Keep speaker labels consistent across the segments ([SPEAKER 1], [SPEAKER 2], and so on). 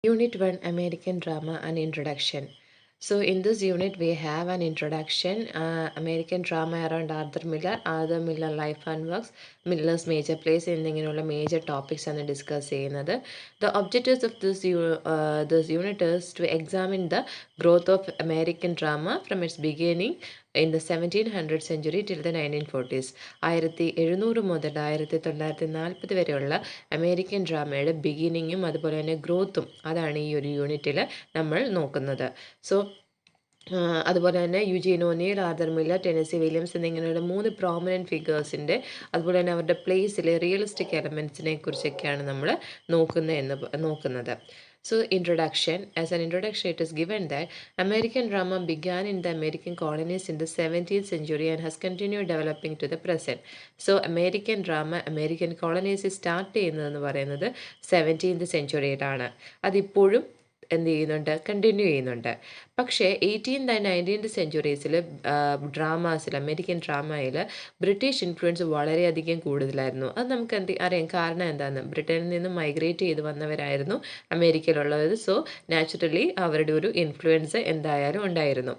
[SPEAKER 1] Unit 1 American Drama and Introduction. So, in this unit, we have an introduction, American drama around Arthur Miller life and works, Miller's major plays, എന്നിങ്ങനെയുള്ള major topics ആണ് discuss ചെയ്യുന്നത്. The objectives of this unit is to examine the growth of American drama from its beginning in the 1700 century till the 1940s. 1700 മുതൽ 1940 വരെയുള്ള American ഡ്രാമയുടെ ബിഗിനിങ്ങും അതുപോലെ തന്നെ ഗ്രോത്തും അതാണ് ഈ ഒരു യൂണിറ്റിൽ നമ്മൾ നോക്കുന്നത്. സോ അതുപോലെ തന്നെ Eugene O'Neill, Arthur Miller, Tennessee Williams എന്നിങ്ങനെയുള്ള 3 പ്രോമിനൻറ്റ് ഫിഗേഴ്സിൻ്റെ അതുപോലെ തന്നെ അവരുടെ പ്ലേസിലെ റിയലിസ്റ്റിക് എലമെൻറ്റ്സിനെ കുറിച്ചൊക്കെയാണ് നമ്മൾ നോക്കുന്നത്. So, introduction. As an introduction, it is given that American drama began in the American colonies in the 17th century and has continued developing to the present. So, American drama, American colonies start ചെയ്യുന്നതെന്ന് പറയുന്നത് 17th centuryയിലാണ്. അതിപ്പോഴും എന്ത് ചെയ്യുന്നുണ്ട്, continue ചെയ്യുന്നുണ്ട്. പക്ഷേ 18th and 19th സെഞ്ച്വറീസിൽ ഡ്രാമാസിൽ, American ഡ്രാമയിൽ ബ്രിട്ടീഷ് ഇൻഫ്ലുവൻസ് വളരെയധികം കൂടുതലായിരുന്നു. അത് നമുക്ക് അറിയാം. കാരണം എന്താണെന്ന്, ബ്രിട്ടനിൽ നിന്ന് മൈഗ്രേറ്റ് ചെയ്ത് വന്നവരായിരുന്നു അമേരിക്കയിലുള്ളത്. സോ നാച്ചുറലി അവരുടെ ഒരു ഇൻഫ്ലുവൻസ് എന്തായാലും ഉണ്ടായിരുന്നു.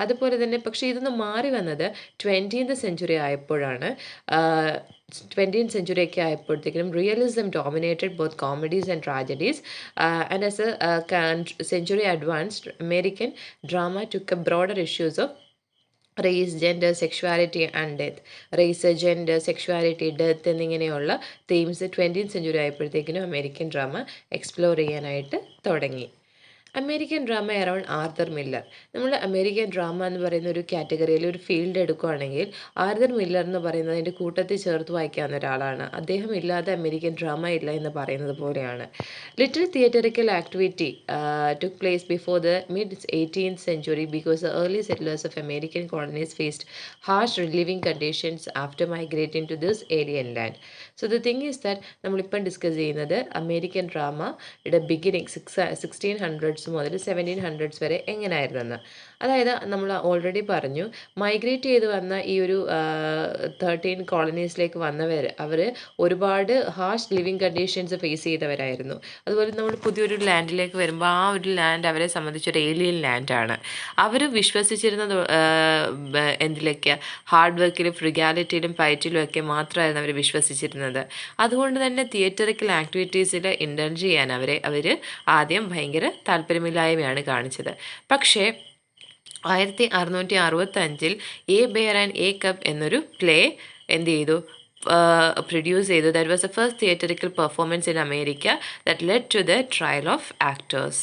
[SPEAKER 1] അതുപോലെ തന്നെ പക്ഷേ ഇതൊന്ന് മാറി വന്നത് 20th സെഞ്ച്വറി ആയപ്പോഴാണ്. 20th century ഒക്കെ ആയപ്പോഴത്തേക്കും realism dominated both comedies and tragedies and as a century advanced American drama took a broader issues of race, gender, sexuality and death. Race, gender, sexuality, death എന്നിങ്ങനെയുള്ള themes 20th century ആയപ്പോഴത്തേക്കിനും American drama explore ചെയ്യാനായിട്ട് തുടങ്ങി. American drama around Arthur Miller. നമ്മൾ American drama എന്ന് പറയുന്ന ഒരു കാറ്റഗറിയിൽ ഒരു ഫീൽഡ് എടുക്കുകയാണെങ്കിൽ ആർതർ മില്ലർ എന്ന് പറയുന്നത് അതിൻ്റെ കൂട്ടത്തിൽ ചേർത്ത് വായിക്കാവുന്ന ഒരാളാണ്. അദ്ദേഹം ഇല്ലാതെ അമേരിക്കൻ ഡ്രാമ ഇല്ല എന്ന് പറയുന്നത് പോലെയാണ്. Little theatrical activity took place before the mid-18th century because the early settlers of American colonies faced harsh living conditions after migrating to this alien land. So the thing is that നമ്മളിപ്പം discuss ചെയ്യുന്നത് American ഡ്രാമയുടെ beginning 1600s മുതൽ 1700s വരെ എങ്ങനെയായിരുന്നെന്ന്. അതായത് നമ്മൾ already പറഞ്ഞു, migrate ചെയ്ത് വന്ന ഈ ഒരു 13 കോളനീസിലേക്ക് വന്നവർ അവർ ഒരുപാട് ഹാർഷ് ലിവിങ് കണ്ടീഷൻസ് ഫേസ് ചെയ്തവരായിരുന്നു. അതുപോലെ നമ്മൾ പുതിയൊരു ലാൻഡിലേക്ക് വരുമ്പോൾ ആ ഒരു ലാൻഡ് അവരെ സംബന്ധിച്ചൊരു ഏലിയൻ ലാൻഡാണ്. അവർ വിശ്വസിച്ചിരുന്നത് എന്തിലൊക്കെ, ഹാർഡ് വർക്കിലും ഫ്രിഗാലിറ്റിയിലും ഫൈറ്റിലും ഒക്കെ മാത്രമായിരുന്നു അവർ വിശ്വസിച്ചിരുന്നത്. അതുകൊണ്ട് തന്നെ തിയേറ്ററിക്കൽ ആക്ടിവിറ്റീസിൽ ഇൻഡൾജ് ചെയ്യാൻ അവർ ആദ്യം ഭയങ്കര താല്പര്യമില്ലായ്മയാണ് കാണിച്ചത്. പക്ഷേ 1665 a bear and a cub എന്നൊരു പ്ലേ എന്ത് ചെയ്തു, produce ചെയ്തു. That was the first theatrical performance in America that led to the trial of actors.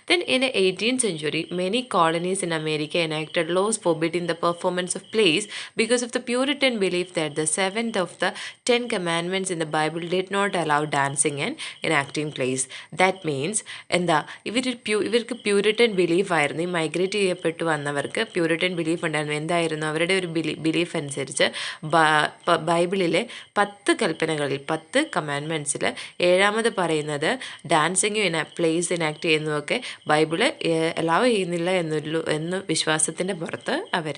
[SPEAKER 1] Then in the 18th century, many colonies in America enacted laws forbidding the performance of plays because of the Puritan belief that the 7th of the 10 commandments in the Bible did not allow dancing and enacting plays. That means എന്താ, ഇവർക്ക് Puritan belief ആയിരുന്നു. ഈ migrate ചെയ്യപ്പെട്ടു വന്നവർക്ക് Puritan belief ഉണ്ടായിരുന്നു. എന്തായിരുന്നു അവരുടെ ഒരു ബിലീഫ് അനുസരിച്ച് ബൈബിളിലെ 10 കൽപ്പനകളിൽ 10 കമാൻഡ്മെൻറ്റ്സിൽ 7ാമത് പറയുന്നത് ഡാൻസിങ്ങും പ്ലേസ് ഇനാക്ട് ചെയ്യുന്നതൊക്കെ ബൈബിള് അലൗ ചെയ്യുന്നില്ല എന്ന വിശ്വാസത്തിൻ്റെ പുറത്ത് അവർ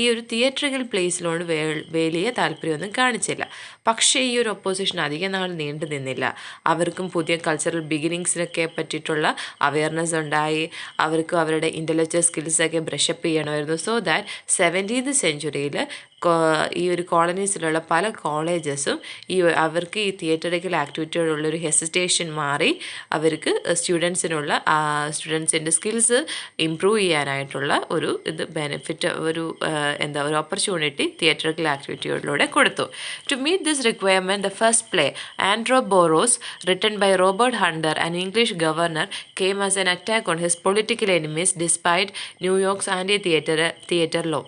[SPEAKER 1] ഈ ഒരു തിയേറ്ററിക്കൽ പ്ലേസിലോട് വലിയ താല്പര്യമൊന്നും കാണിച്ചില്ല. പക്ഷേ ഈ ഒരു ഒപ്പോസിഷൻ അധികം നാൾ നീണ്ടു നിന്നില്ല. അവർക്കും പുതിയ കൾച്ചറൽ ബിഗിനിങ്സിനൊക്കെ പറ്റിയിട്ടുള്ള അവയർനെസ് ഉണ്ടായി. അവർക്കും അവരുടെ ഇൻ്റലക്ച്വൽ സ്കിൽസൊക്കെ ബ്രഷപ്പ് ചെയ്യണമായിരുന്നു. സോ ദാറ്റ് 17th സെഞ്ച്വറിയിൽ ഈ ഒരു കോളനീസിലുള്ള പല കോളേജസും അവർക്ക് ഈ തിയേറ്ററിക്കൽ ആക്ടിവിറ്റിയോടുള്ളൊരു ഹെസിറ്റേഷൻ മാറി അവർക്ക് സ്റ്റുഡൻസിൻ്റെ സ്കിൽസ് ഇംപ്രൂവ് ചെയ്യാനായിട്ടുള്ള ഒരു ബെനിഫിറ്റ്, ഒരു ഓപ്പർച്യൂണിറ്റി തിയേറ്ററിക്കൽ ആക്ടിവിറ്റികളിലൂടെ കൊടുത്തു. To meet this requirement, the first play Androboros, written by Robert Hunter, an English governor, came as an attack on his political enemies despite New York's anti-theater law.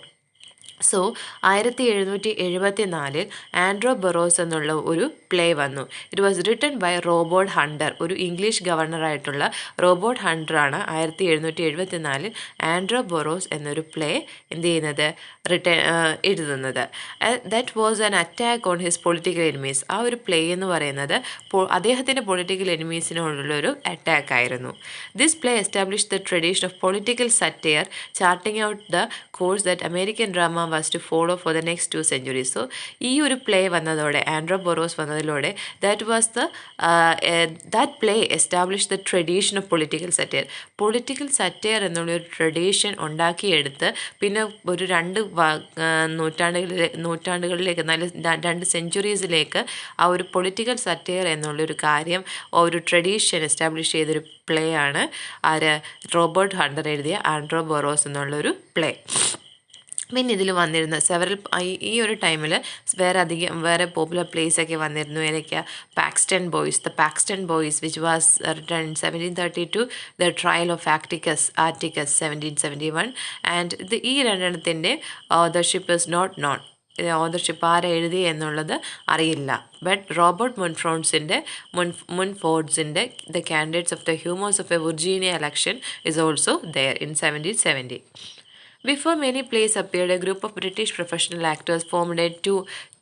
[SPEAKER 1] So 1774 Androboros എന്നുള്ള ഒരു play വന്നു. It was written by Robert Hunter. ഒരു English ഗവർണറായിട്ടുള്ള Robert ഹണ്ടറാണ് 1774 Androboros എന്നൊരു play എന്ത് ചെയ്യുന്നത്, എഴുതുന്നത്. That was an attack on his political enemies. ആ ഒരു പ്ലേ എന്ന് പറയുന്നത് അദ്ദേഹത്തിൻ്റെ പൊളിറ്റിക്കൽ എനിമീസിനോടുള്ളൊരു അറ്റാക്ക് ആയിരുന്നു. This play establish the tradition of political satire, charting out the course that American drama was to follow for the next 2 centuries. So ഈ ഒരു play വന്നതോടെ ആൻഡ്രോബോറോസ് വന്നതിലൂടെ that play established the tradition of political satire. Political satire എന്നുള്ളൊരു tradition ഉണ്ടാക്കിയെടുത്ത് പിന്നെ ഒരു നൂറ്റാണ്ടുകളിലേക്ക് 2 സെഞ്ച്വറീസിലേക്ക് ആ ഒരു political satire എന്നുള്ളൊരു കാര്യം ഒരു ട്രഡീഷൻ എസ്റ്റാബ്ലിഷ് ചെയ്തൊരു പ്ലേ ആണ് റോബർട്ട് ഹണ്ടർ എഴുതിയ ആൻഡ്രോബോറോസ് എന്നുള്ളൊരു പ്ലേ. പിന്നെ ഇതിൽ വന്നിരുന്ന ഈ ഒരു ടൈമിൽ വേറെ പോപ്പുലർ പ്ലേസ് ഒക്കെ വന്നിരുന്നു. ഏതൊക്കെയാ? Paxton boys which was written in 1732, the trial of Atticus 1771. And ഈ രണ്ടെണ്ണത്തിൻ്റെ authorship is not known. Authorship ആരെ എഴുതി എന്നുള്ളത് അറിയില്ല. ബട്ട് റോബർട്ട് മുൻഫോർഡ്സിൻ്റെ the candidates of the humours of a Virginia election is also there in 1770. Before many plays appeared, a group of British professional actors formed a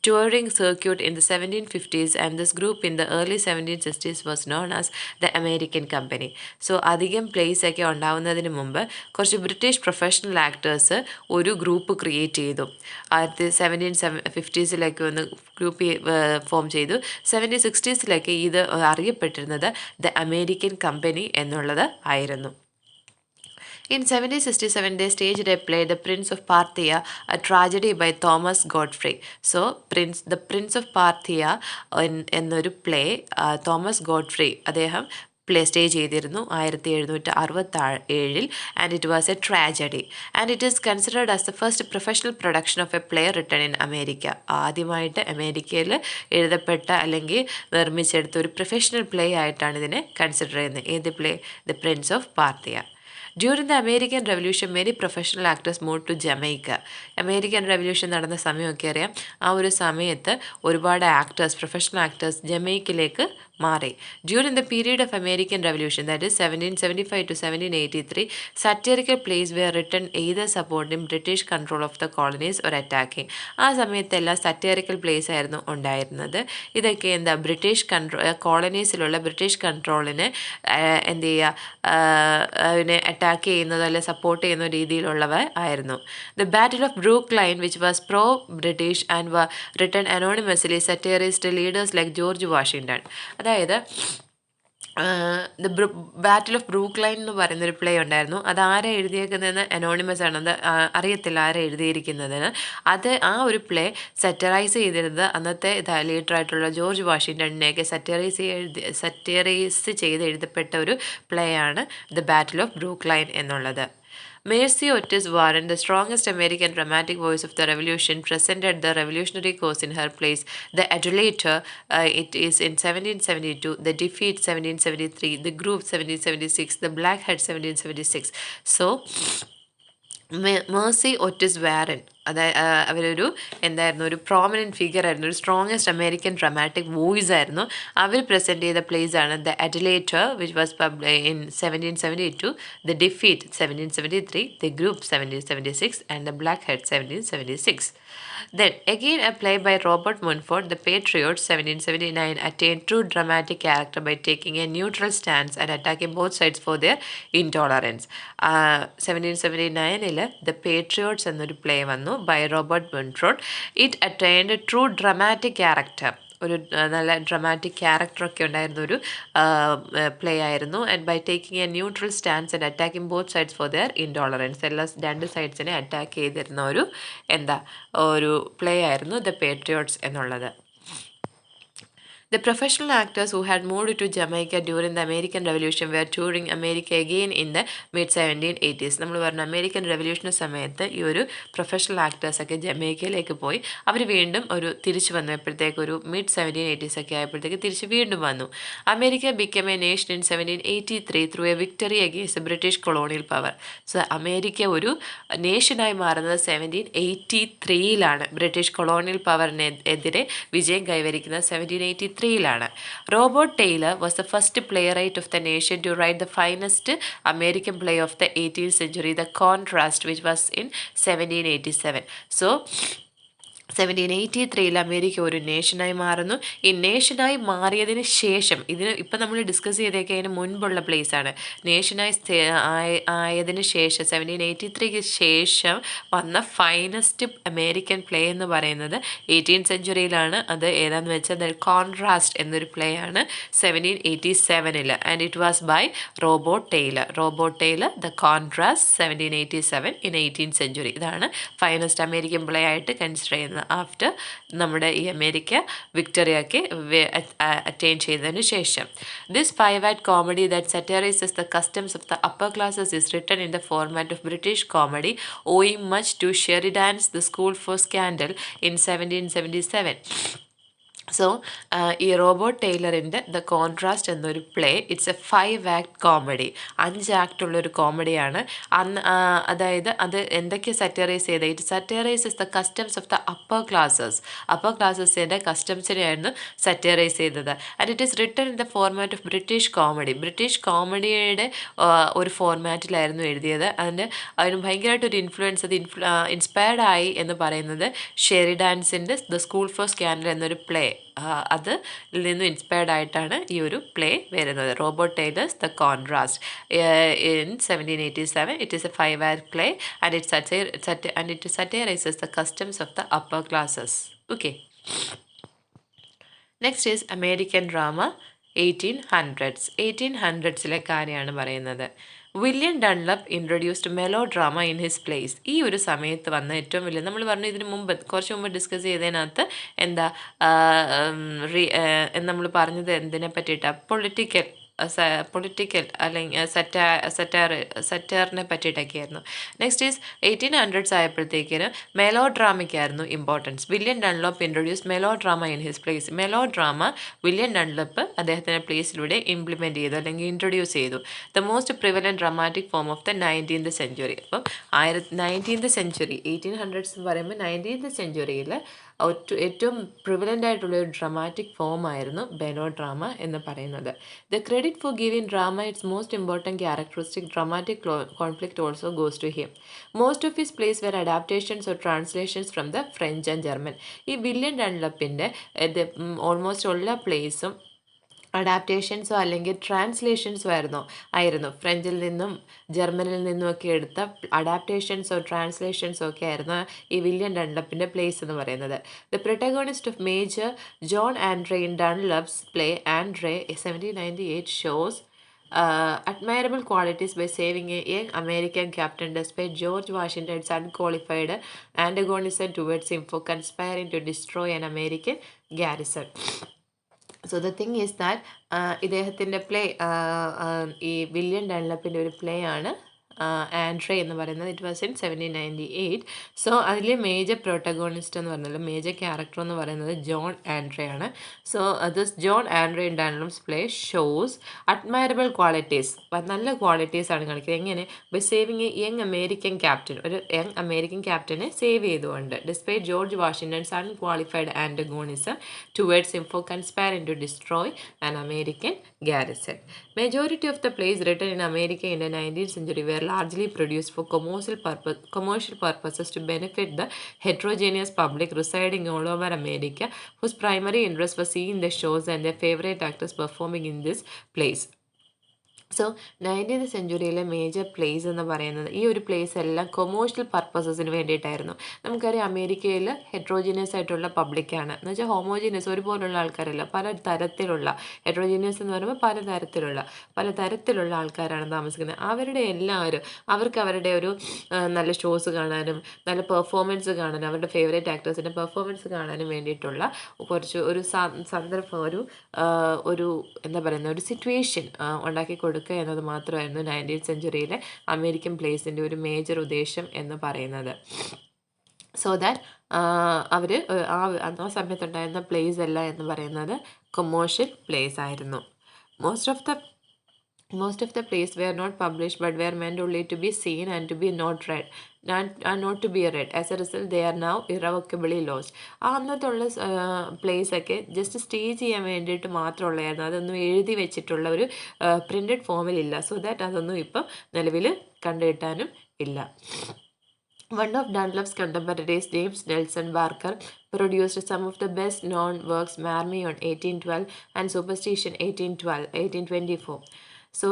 [SPEAKER 1] touring circuit in the 1750s, and this group in the early 1760s was known as the American Company. So അധികം place ഒക്കെ ഉണ്ടാവുന്നതിന് മുമ്പ് കുറച്ച് British professional actors ഒരു group create ചെയ്തു. 1750സിലൊക്കെ ഒന്ന് group form ചെയ്തു. 1760സിലൊക്കെ ഇത് അറിയപ്പെട്ടിരുന്നത് ദ അമേരിക്കൻ കമ്പനി എന്നുള്ളത് ആയിരുന്നു. In 1767, they staged a play, The Prince of Parthia, a tragedy by Thomas Godfrey. So, The Prince of Parthia എന്നൊരു പ്ലേ തോമസ് ഗോഡ്ഫ്രി അദ്ദേഹം സ്റ്റേജ് ചെയ്തിരുന്നു 1767, and it was A tragedy, and it is considered as the first professional production of A play written in America. ആദ്യമായിട്ട് അമേരിക്കയിൽ എഴുതപ്പെട്ട അല്ലെങ്കിൽ നിർമ്മിച്ചെടുത്ത ഒരു professional play ആയിട്ടാണ് ഇതിനെ കൺസിഡർ ചെയ്യുന്നത്. ഏത് play? The prince of Parthia. During the American Revolution, many professional actors moved to Jamaica. American revolution നടന്ന സമയമൊക്കെ അറിയാം. ആ ഒരു സമയത്ത് ഒരുപാട് പ്രൊഫഷണൽ ആക്ടേഴ്സ് ജമൈക്കിലേക്ക് മാറി. During the period of American Revolution, that is 1775 to 1783, satirical plays were written either supporting British control of the colonies or attacking. ആ സമയത്തെല്ലാം സറ്ററിക്കൽ പ്ലേസ് ആയിരുന്നു ഉണ്ടായിരുന്നത്. ഇതൊക്കെ എന്താ ബ്രിട്ടീഷ് കോളനീസിലുള്ള ബ്രിട്ടീഷ് കൺട്രോളിന് എന്ത് ചെയ്യുക, അതിനെ അറ്റാക്ക് ചെയ്യുന്നതോ അല്ലെ സപ്പോർട്ട് ചെയ്യുന്ന രീതിയിലുള്ളവ ആയിരുന്നു. The battle of Brooklyn which was pro British and written anonymously satirist leaders like George Washington. അതായത് the battle of Brooklyn എന്ന് പറയുന്നൊരു പ്ലേ ഉണ്ടായിരുന്നു. അത് ആരെ എഴുതിയേക്കുന്നതെന്ന് അനോണിമസ് ആണ്, അത് അറിയത്തില്ല ആരെ എഴുതിയിരിക്കുന്നതിന്. ആ ഒരു പ്ലേ സറ്ററൈസ് ചെയ്തിരുന്നത് അന്നത്തെ ലീഡറായിട്ടുള്ള ജോർജ് വാഷിങ്ടണിനെയൊക്കെ സറ്ററൈസ് ചെയ്ത് എഴുതപ്പെട്ട ഒരു പ്ലേ ആണ് the battle of brook line എന്നുള്ളത്. Mercy Otis Warren, the strongest American dramatic voice of the Revolution, presented the revolutionary cause in her plays The Adulator, it is in 1772, The Defeat 1773, The Groove 1776, The Blackhead 1776. So, Mercy Otis Warren അവരൊരു എന്തായിരുന്നു, ഒരു prominent figure ആയിരുന്നു, ഒരു strongest American dramatic voice ആയിരുന്നു. അവർ present ചെയ്ത plays ആണ് the adulator which was in 1772, the defeat 1773, the group 1776 and the black head 1776. Then again a play by Robert Munford, The Patriots 1779, attained true dramatic character by taking a neutral stance and attacking both sides for their intolerance. 1779 The Patriots എന്നൊരു play വന്നു by Robert Munford. It attained true dramatic character, ഒരു നല്ല dramatic ക്യാരക്ടറൊക്കെ ഉണ്ടായിരുന്ന ഒരു play ആയിരുന്നു. And by taking a neutral stance and attacking both sides for their intolerance, എല്ലാ രണ്ട് സൈഡ്സിനെ അറ്റാക്ക് ചെയ്തിരുന്ന ഒരു പ്ലേ ആയിരുന്നു ദ പേട്രിയോട്സ് എന്നുള്ളത്. The professional actors who had moved to Jamaica during the American Revolution were touring America again in the mid-1780s. നമ്മൾ പറഞ്ഞ American റെവല്യൂഷന് സമയത്ത് ഈ ഒരു പ്രൊഫഷണൽ ആക്ടേഴ്സൊക്കെ ജമൈക്കയിലേക്ക് പോയി. അവർ വീണ്ടും തിരിച്ചു വന്നു. എപ്പോഴത്തേക്ക് ഒരു mid-1780s ഒക്കെ ആയപ്പോഴത്തേക്ക് തിരിച്ച് വീണ്ടും വന്നു. America became a nation in 1783 through a victory against the British colonial power. So America ഒരു നേഷനായി മാറുന്നത് 1783 ബ്രിട്ടീഷ് കൊളോണിയൽ പവറിനെതിരെ വിജയം കൈവരിക്കുന്നത് 1783. Robert Taylor was the first playwright of the nation to write the finest American play of the 18th century, The Contrast, which was in 1787. So, 1783 America ഒരു നേഷനായി മാറുന്നു. ഈ നേഷനായി മാറിയതിന് ശേഷം, ഇതിന് ഇപ്പം നമ്മൾ ഡിസ്കസ് ചെയ്തേക്കെ അതിന് മുൻപുള്ള പ്ലേസാണ്. നേഷനായി ആയതിന് ശേഷം 1783ക്ക് ശേഷം വന്ന ഫൈനസ്റ്റ് അമേരിക്കൻ പ്ലേ എന്ന് പറയുന്നത് 18th സെഞ്ച്വറിയിലാണ്. അത് ഏതാണെന്ന് വെച്ചാൽ ദ കോൺട്രാസ്റ്റ് എന്നൊരു പ്ലേ ആണ് 1787 and it was by Robert Tyler the contrast 1787 in 18th century. ഇതാണ് ഫൈനസ്റ്റ് അമേരിക്കൻ പ്ലേ ആയിട്ട് കൺസിഡർ ചെയ്യുന്നത് ആഫ്റ്റർ നമ്മുടെ ഈ അമേരിക്ക വിക്ടറിയൊക്കെ അറ്റൈൻ ചെയ്തതിന് ശേഷം. This 5-act comedy that satirizes the customs of the upper classes is written in the format of British comedy, owing much to Sheridan's The School for Scandal in 1777. So ഈ robot ടൈലറിൻ്റെ the contrast എന്നൊരു play, it's a 5-act comedy, 5 ആക്ടുള്ളൊരു കോമഡിയാണ്. അതായത് അത് എന്തൊക്കെ satirise ചെയ്ത്, it satirises the customs of the upper ക്ലാസ്സസിൻ്റെ കസ്റ്റംസിനെയായിരുന്നു സറ്ററൈസ് ചെയ്തത്. And it is written in the format of British കോമഡിയുടെ ഒരു ഫോർമാറ്റിലായിരുന്നു എഴുതിയത്. അതിന് ഭയങ്കരമായിട്ടൊരു ഇൻഫ്ലുവൻസ്, അത് ഇൻസ്പയർഡ് ആയി എന്ന് പറയുന്നത് ഷെറിഡാൻസിൻ്റെ ദ സ്കൂൾ ഫോർ സ്കാൻഡൽ എന്നൊരു പ്ലേ, അതിൽ നിന്നും ഇൻസ്പയർഡ് ആയിട്ടാണ് ഈ ഒരു പ്ലേ വരുന്നത്. Robert Tyler's the contrast in 1787. It is a 5-act play and it satirizes the customs of the upper classes. Okay. Next is American drama 1800s കാര്യമാണ് പറയുന്നത്. William Dunlop introduced mellow drama in his place. ഈ ഒരു സമയത്ത് വന്ന ഏറ്റവും വലിയ, നമ്മൾ പറഞ്ഞു ഇതിന് മുമ്പ് കുറച്ച് മുമ്പ് ഡിസ്കസ് ചെയ്തതിനകത്ത് എന്താ നമ്മൾ പറഞ്ഞത് എന്തിനെ പറ്റിയിട്ടാണ്, പൊളിറ്റിക്കൽ അല്ലെങ്കിൽ സറ്റാറിനെ പറ്റിയിട്ടൊക്കെയായിരുന്നു. നെക്സ്റ്റ് ഈസ് 1800s ആയപ്പോഴത്തേക്കിന് മെലോ ഡ്രാമയ്ക്കായിരുന്നു importance. William Dunlop introduce melodrama in his plays. Melodrama William Dunlap അദ്ദേഹത്തിൻ്റെ പ്ലേസിലൂടെ ഇംപ്ലിമെൻറ്റ് ചെയ്തു അല്ലെങ്കിൽ ഇൻട്രൊഡ്യൂസ് ചെയ്തു. The most prevalent dramatic form of the 19th century. അപ്പം 19th സെഞ്ച്വറി, 1800s എന്ന് പറയുമ്പോൾ 19th സെഞ്ച്വറിയിൽ ഏറ്റവും പ്രിവലൻ്റ് ആയിട്ടുള്ളൊരു ഡ്രാമാറ്റിക് ഫോമായിരുന്നു മെലോ ഡ്രാമ എന്ന് പറയുന്നത്. The credit for giving drama its most important characteristic dramatic conflict also goes to him. Most of his plays were adaptations or translations from the French and German. ഈ William ഡൺലപ്പിൻ്റെ almost എല്ലാ പ്ലേസും അഡാപ്റ്റേഷൻസോ അല്ലെങ്കിൽ ട്രാൻസ്ലേഷൻസോ ആയിരുന്നു. ഫ്രഞ്ചിൽ നിന്നും ജർമ്മനിൽ നിന്നുമൊക്കെ എടുത്ത അഡാപ്റ്റേഷൻസോ ട്രാൻസ്ലേഷൻസോ ഒക്കെ ആയിരുന്നു ഈ വില്യം ഡൺലപ്പിൻ്റെ പ്ലേസ് എന്ന് പറയുന്നത്. The protagonist of major John Andre in Dunlap's play Andre 1798 shows admirable qualities by saving a young American captain despite George Washington's unqualified antagonism towards him for conspiring to destroy an American garrison. So the thing is that ഇദ്ദേഹത്തിൻ്റെ play, ഈ William ഡൺലപ്പിൻ്റെ ഒരു play ആണ് Andre എന്ന് പറയുന്നത്. It was in 1798. So അതിൽ major protagonist എന്ന് പറഞ്ഞാൽ മേജർ ക്യാരക്ടർ എന്ന് പറയുന്നത് ജോൺ ആൻഡ്രേ ആണ്. So this John Andre in Dunlap's play shows admirable qualities, നല്ല ക്വാളിറ്റീസ് ആണ് കാണിക്കുന്നത്. എങ്ങനെ? By saving a young American captain, ഒരു യങ് അമേരിക്കൻ ക്യാപ്റ്റനെ സേവ് ചെയ്തുകൊണ്ട്. Despite George Washington's unqualified antagonism towards him for conspiring to destroy an American garrison. Majority of the plays written in America in the 19th century were largely produced for commercial purposes to benefit the heterogeneous public residing all over America, whose primary interest was seeing the shows and their favorite actors performing in these plays. So 19th സെഞ്ച്വറിയിലെ major plays എന്ന് പറയുന്നത്, ഈ ഒരു place എല്ലാം commercial പർപ്പസസിന് വേണ്ടിയിട്ടായിരുന്നു. നമുക്കറിയാം അമേരിക്കയിൽ heterogeneous ആയിട്ടുള്ള പബ്ലിക്കാണ്, എന്ന് വെച്ചാൽ ഹോമോജീനിയസ് ഒരുപോലുള്ള ആൾക്കാരല്ല, പല തരത്തിലുള്ള, ഹെട്രോജീനിയസ് എന്ന് പറയുമ്പോൾ പല തരത്തിലുള്ള ആൾക്കാരാണ് താമസിക്കുന്നത്. അവരുടെ എല്ലാവരും അവർക്ക് അവരുടെ ഒരു നല്ല ഷോസ് കാണാനും നല്ല പെർഫോമൻസ് കാണാനും അവരുടെ ഫേവറേറ്റ് ആക്ടേഴ്സിൻ്റെ പെർഫോമൻസ് കാണാനും വേണ്ടിയിട്ടുള്ള കുറച്ച് ഒരു സന്ദർഭം, ഒരു എന്താ പറയുന്ന ഒരു സിറ്റുവേഷൻ ഉണ്ടാക്കി കൊടുക്കുക എന്നത് മാത്രമായിരുന്നു 19th സെഞ്ച്വറിയിലെ അമേരിക്കൻ പ്ലേസിൻ്റെ ഒരു മേജർ ഉദ്ദേശം എന്ന് പറയുന്നത്. സോ ദാറ്റ് അവർ ആ സമയത്തുണ്ടായിരുന്ന പ്ലേസ് അല്ല എന്ന് പറയുന്നത് കൊമേഴ്ഷ്യൽ പ്ലേസ് ആയിരുന്നു. Most of the plays were not published but were meant only to be seen and to be not to be read. As a result, they are now irrevocably lost. അന്നത്തുള്ള plays ഒക്കെ just stage ചെയ്യാൻ വേണ്ടിയിട്ട് മാത്രമുള്ളതായിരുന്നു. അതൊന്നും എഴുതി വെച്ചിട്ടുള്ള ഒരു printed ഫോമിലില്ല. So that അതൊന്നും ഇപ്പം നിലവിൽ കണ്ടുകിട്ടാനും ഇല്ല. One of Dunlop's contemporaries, James Nelson Barker, produced some of the best known works, Marmion 1812 and Superstition 1824. So,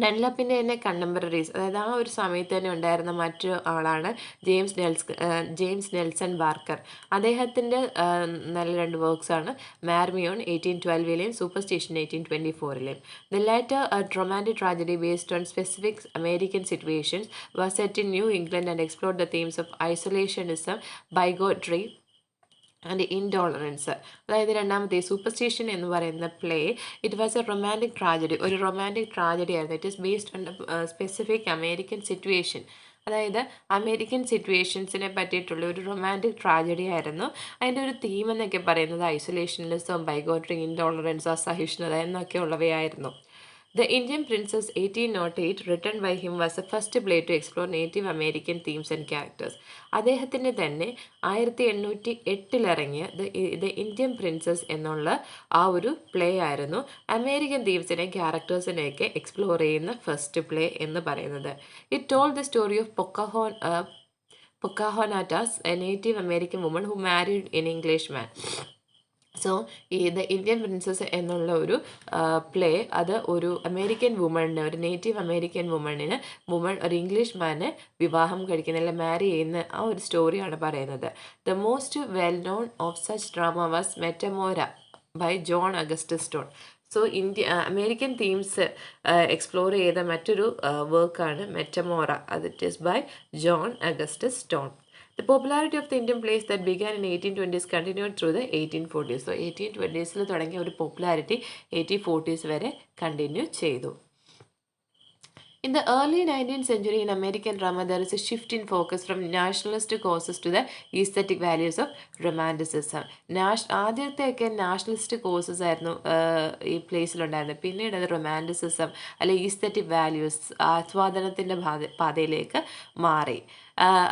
[SPEAKER 1] ഡൺലപ്പിൻ്റെ തന്നെ കണ്ടംപററീസ്, അതായത് ആ ഒരു സമയത്ത് തന്നെ ഉണ്ടായിരുന്ന മറ്റൊരു ആളാണ് ജെയിംസ് നെൽസൺ ബാർക്കർ. അദ്ദേഹത്തിൻ്റെ നല്ല രണ്ട് വർക്ക്സാണ് മാർമിയോൺ 1812ലെയും സൂപ്പർസ്റ്റിഷൻ 1824ലെയും. The latter romantic tragedy based on specific American situations was set in New England and explored the themes of ഐസൊലേഷനിസം, ബൈഗോട്രി ആൻഡ് ഇൻടോളറൻസ്. അതായത് രണ്ടാമത്തെ സൂപ്പർസ്റ്റിഷൻ എന്ന് പറയുന്ന play, it was a romantic tragedy, ഒരു romantic tragedy ആയിരുന്നു. It is based on specific American situation, അതായത് American സിറ്റുവേഷൻസിനെ പറ്റിയിട്ടുള്ള ഒരു റൊമാൻറ്റിക് ട്രാജഡി ആയിരുന്നു. അതിൻ്റെ ഒരു തീം എന്നൊക്കെ പറയുന്നത് ഐസൊലേഷനിസം, ബൈഗോട്രി, ഇൻടോളറൻസ്, അസഹിഷ്ണുത എന്നൊക്കെ ഉള്ളവയായിരുന്നു. The Indian Princess 1808, written by him, was the first play to explore Native American themes and characters. അദ്ദേഹത്തിൻ്റെ തന്നെ 1808 ഇറങ്ങിയ ദ ഇന്ത്യൻ പ്രിൻസസ് എന്നുള്ള ആ ഒരു പ്ലേ ആയിരുന്നു അമേരിക്കൻ തീംസിനെ ക്യാരക്ടേഴ്സിനെയൊക്കെ എക്സ്പ്ലോർ ചെയ്യുന്ന ഫസ്റ്റ് പ്ലേ എന്ന് പറയുന്നത്. It told the story of Pocahontas, a Native American woman who married an Englishman. So ഈ ദ ഇന്ത്യൻ പ്രിൻസസ് എന്നുള്ള ഒരു പ്ലേ, അത് ഒരു അമേരിക്കൻ വുമണിന്, ഒരു നേറ്റീവ് അമേരിക്കൻ വുമൺ ഒരു ഇംഗ്ലീഷ് മാനെ വിവാഹം കഴിക്കുന്ന അല്ലെങ്കിൽ മാരി ചെയ്യുന്ന ആ ഒരു സ്റ്റോറിയാണ് പറയുന്നത്. The most well known of such drama was Metamora by John Augustus Stone. So American themes explore ചെയ്ത മറ്റൊരു വർക്കാണ് മെറ്റമോറ. അത് it is by John Augustus Stone. The popularity of the Indian plays that began in 1820s continued through the 1840s. So 1820s തുടങ്ങിയ ഒരു popularity 1840s വരെ continue ചെയ്തു. In the early 19th century in American drama, there is a shift in focus from nationalist causes to the aesthetic values of romanticism. ആദ്യത്തെയൊക്കെ nationalist causes ആയിരുന്നു ഈ പ്ലേസിലുണ്ടായിരുന്നത്. പിന്നീട് അത് romanticism അല്ലെ ഈസ്തറ്റിക് വാല്യൂസ്, ആസ്വാദനത്തിൻ്റെ പാതയിലേക്ക് മാറി.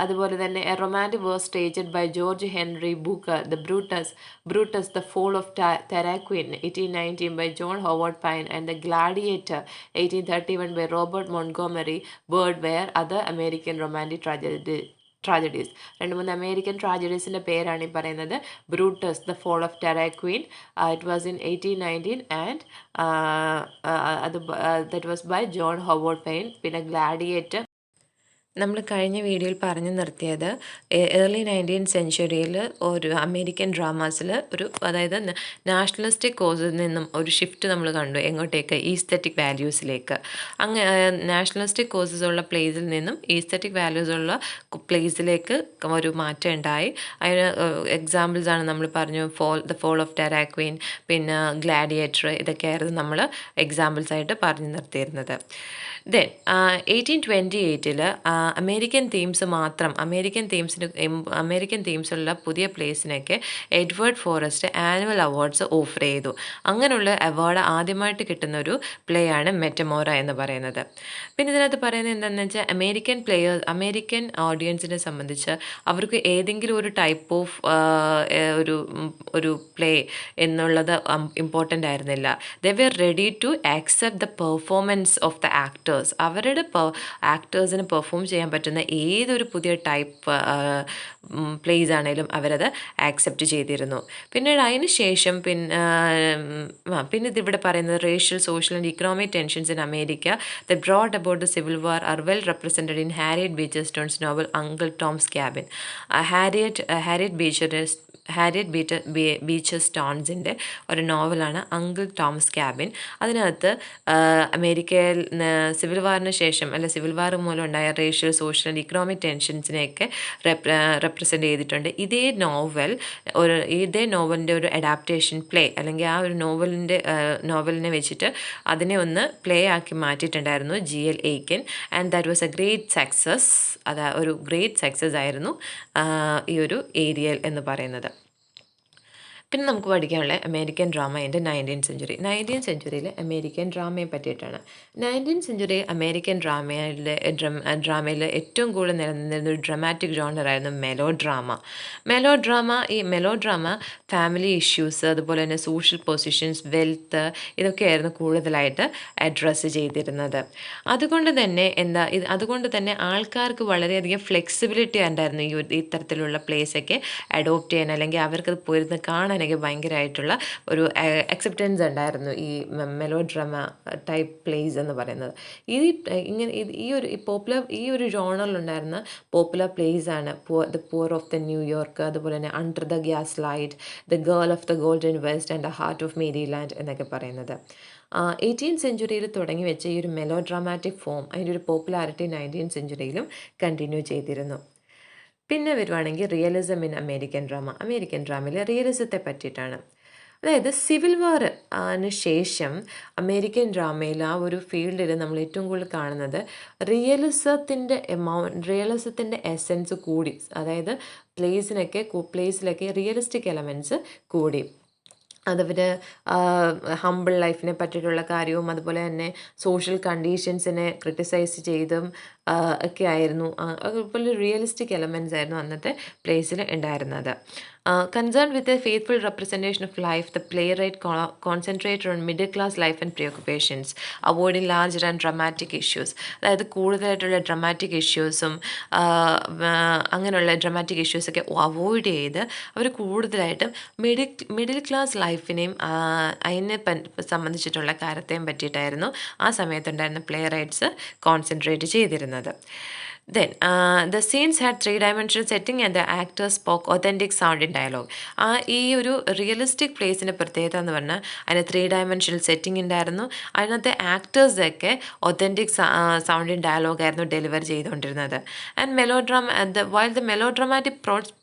[SPEAKER 1] അതുപോലെ തന്നെ a romantic verse staged by George Henry Boker, the Brutus, the fall of Tarquin 1819 by John Howard Payne and the gladiator 1831 by Robert Montgomery Bird were other American romantic tragedies. 2-3 American ട്രാജഡീസിൻ്റെ പേരാണ് ഈ പറയുന്നത്. Brutus, the fall of Tarquin, it was in 1819 and that was by John Howard Payne. പിന്നെ gladiator നമ്മൾ കഴിഞ്ഞ വീഡിയോയിൽ പറഞ്ഞു നിർത്തിയത് ഏർലി 19th സെഞ്ച്വറിയിൽ ഒരു അമേരിക്കൻ ഡ്രാമാസിൽ അതായത് നാഷണലിസ്റ്റിക് കോസിൽ നിന്നും ഒരു ഷിഫ്റ്റ് നമ്മൾ കണ്ടു. എങ്ങോട്ടേക്ക്? ഈസ്തറ്റിക് വാല്യൂസിലേക്ക്. അങ്ങനെ നാഷണലിസ്റ്റിക് കോസസ് ഉള്ള പ്ലേസിൽ നിന്നും ഈസ്തറ്റിക് വാല്യൂസ് ഉള്ള പ്ലേസിലേക്ക് ഒരു മാറ്റം ഉണ്ടായി. അതിന് എക്സാമ്പിൾസാണ് നമ്മൾ പറഞ്ഞു, ദ ഫോൾ ഓഫ് ടെറാക്വിൻ, പിന്നെ ഗ്ലാഡിയേറ്റർ, ഇതൊക്കെയായിരുന്നു നമ്മൾ എക്സാമ്പിൾസായിട്ട് പറഞ്ഞു നിർത്തിയിരുന്നത്. ദെൻ 1828 അമേരിക്കൻ തീംസുള്ള പുതിയ പ്ലേസിനൊക്കെ Edward Forrest annual awards offer ചെയ്തു. അങ്ങനെയുള്ള അവാർഡ് ആദ്യമായിട്ട് കിട്ടുന്ന ഒരു പ്ലേ ആണ് മെറ്റമോറ എന്ന് പറയുന്നത്. പിന്നെ ഇതിനകത്ത് പറയുന്നത് എന്താണെന്ന് വെച്ചാൽ അമേരിക്കൻ ഓഡിയൻസിനെ സംബന്ധിച്ച് അവർക്ക് ഏതെങ്കിലും ഒരു ടൈപ്പ് ഓഫ് ഒരു പ്ലേ എന്നുള്ളത് ഇമ്പോർട്ടൻ്റ് ആയിരുന്നില്ല. They were ready to accept the performance of the actors. അവരുടെ ആക്ടേഴ്സിന് പെർഫോം ചെയ്യാൻ പറ്റുന്ന ഏതൊരു പുതിയ ടൈപ്പ് പ്ലേസ് ആണെങ്കിലും അവരത് ആക്സെപ്റ്റ് ചെയ്തിരുന്നു. പിന്നീട് അതിന് ശേഷം പിന്നെ ഇതിവിടെ പറയുന്നത് racial, social and economic tensions in America that brought about the civil war are well represented in Harriet Beecher Stone's novel uncle Tom's cabin. Harriet Beecher സ്റ്റോൺസിൻ്റെ ഒരു നോവലാണ് അങ്കിൾ ടോംസ് ക്യാബിൻ. അതിനകത്ത് അമേരിക്കയിൽ സിവിൽ വാറിന് ശേഷം സിവിൽ വാർ മൂലം ഉണ്ടായ racial, social and economic ടെൻഷൻസിനെയൊക്കെ represent ചെയ്തിട്ടുണ്ട്. ഇതേ നോവലിൻ്റെ ഒരു അഡാപ്റ്റേഷൻ പ്ലേ, അല്ലെങ്കിൽ ആ ഒരു നോവലിനെ വെച്ചിട്ട് അതിനെ ഒന്ന് പ്ലേ ആക്കി മാറ്റിയിട്ടുണ്ടായിരുന്നു GL Aiken, and that was a great success. ഒരു ഗ്രേറ്റ് സക്സസ് ആയിരുന്നു ഈ ഒരു ഏരിയൽ എന്ന് പറയുന്നത്. പിന്നെ നമുക്ക് പഠിക്കാനുള്ള American drama in the 19th century. 19th സെഞ്ച്വറിയിലെ അമേരിക്കൻ ഡ്രാമയെ പറ്റിയിട്ടാണ്. 19th സെഞ്ച്വറി അമേരിക്കൻ ഡ്രാമയിൽ ഏറ്റവും കൂടുതൽ നിലനിന്നിരുന്ന ഒരു ഡ്രമാറ്റിക് ജോണറായിരുന്നു melodrama. Melodrama family issues, അതുപോലെ തന്നെ സോഷ്യൽ പൊസിഷൻസ്, വെൽത്ത്, ഇതൊക്കെയായിരുന്നു കൂടുതലായിട്ട് അഡ്രസ്സ് ചെയ്തിരുന്നത്. അതുകൊണ്ട് തന്നെ ആൾക്കാർക്ക് വളരെയധികം ഫ്ലെക്സിബിലിറ്റി ഉണ്ടായിരുന്നു ഇത്തരത്തിലുള്ള പ്ലേസൊക്കെ അഡോപ്റ്റ് ചെയ്യാൻ, അല്ലെങ്കിൽ അവർക്കത് പോയിരുന്ന് കാണാനൊക്കെ ഭയങ്കരമായിട്ടുള്ള ഒരു അക്സെപ്റ്റൻസ് ഉണ്ടായിരുന്നു ഈ മെലോ ഡ്രാമ ടൈപ്പ് പ്ലേസ് എന്ന് പറയുന്നത്. ഈ ഒരു ജോണറിലുണ്ടായിരുന്ന പോപ്പുലർ പ്ലേസ് ആണ് the poor of the New York, അതുപോലെ തന്നെ under the gas light, the girl of the golden west and the heart of Maryland എന്നൊക്കെ പറയുന്നത്. 18th സെഞ്ച്വറിയിൽ തുടങ്ങി വെച്ച ഈ ഒരു മെലോ ഡ്രാമാറ്റിക് ഫോം അതിൻ്റെ ഒരു പോപ്പുലാരിറ്റി 19th സെഞ്ച്വറിയിലും കണ്ടിന്യൂ ചെയ്തിരുന്നു. പിന്നെ വരുവാണെങ്കിൽ റിയലിസം ഇൻ അമേരിക്കൻ ഡ്രാമയിലെ റിയലിസത്തെ പറ്റിയിട്ടാണ്. അതായത് സിവിൽ വാർ ശേഷം അമേരിക്കൻ ഡ്രാമയിൽ ആ ഒരു ഫീൽഡിൽ നമ്മൾ ഏറ്റവും കൂടുതൽ കാണുന്നത് റിയലിസത്തിൻ്റെ എസൻസ് കൂടി, അതായത് പ്ലേസിലൊക്കെ റിയലിസ്റ്റിക് എലമെൻറ്റ്സ് കൂടി. അതവർ ഹംബിൾ ലൈഫിനെ പറ്റിയിട്ടുള്ള കാര്യവും അതുപോലെ തന്നെ സോഷ്യൽ കണ്ടീഷൻസിനെ ക്രിട്ടിസൈസ് ചെയ്തും ഒക്കെ ആയിരുന്നു. അതുപോലെ റിയലിസ്റ്റിക് എലമെൻറ്റ്സ് ആയിരുന്നു അന്നത്തെ പ്ലേസിൽ ഉണ്ടായിരുന്നത്. Concerned with a faithful representation of life, the playwright concentrated on middle class life and preoccupations, avoiding larger and dramatic issues. അതായത് കൂടുതലായിട്ടുള്ള ഡ്രമാറ്റിക് ഇഷ്യൂസും അങ്ങനെയുള്ള ഡ്രമാറ്റിക് ഇഷ്യൂസൊക്കെ അവോയ്ഡ് ചെയ്ത് അവർ കൂടുതലായിട്ടും മിഡിൽ ക്ലാസ് ലൈഫിനെയും അതിനെ സംബന്ധിച്ചിട്ടുള്ള കാര്യത്തെയും പറ്റിയിട്ടായിരുന്നു ആ സമയത്തുണ്ടായിരുന്ന പ്ലേ റൈറ്റ്സ് കോൺസെൻട്രേറ്റ് ചെയ്തിരുന്നത്. Then, the scenes had three-dimensional setting and the actors spoke authentic sound in dialogue. ഈ ഒരു റിയലിസ്റ്റിക് പ്ലേസിൻ്റെ പ്രത്യേകത എന്ന് പറഞ്ഞാൽ അതിന് 3-dimensional സെറ്റിംഗ് ഉണ്ടായിരുന്നു. അതിനകത്തെ ആക്ടേഴ്സൊക്കെ ഒത്തൻറ്റിക് സൗണ്ട് ഇൻ ഡയലോഗ് ആയിരുന്നു ഡെലിവർ ചെയ്തുകൊണ്ടിരുന്നത്. And while the mellow dramatic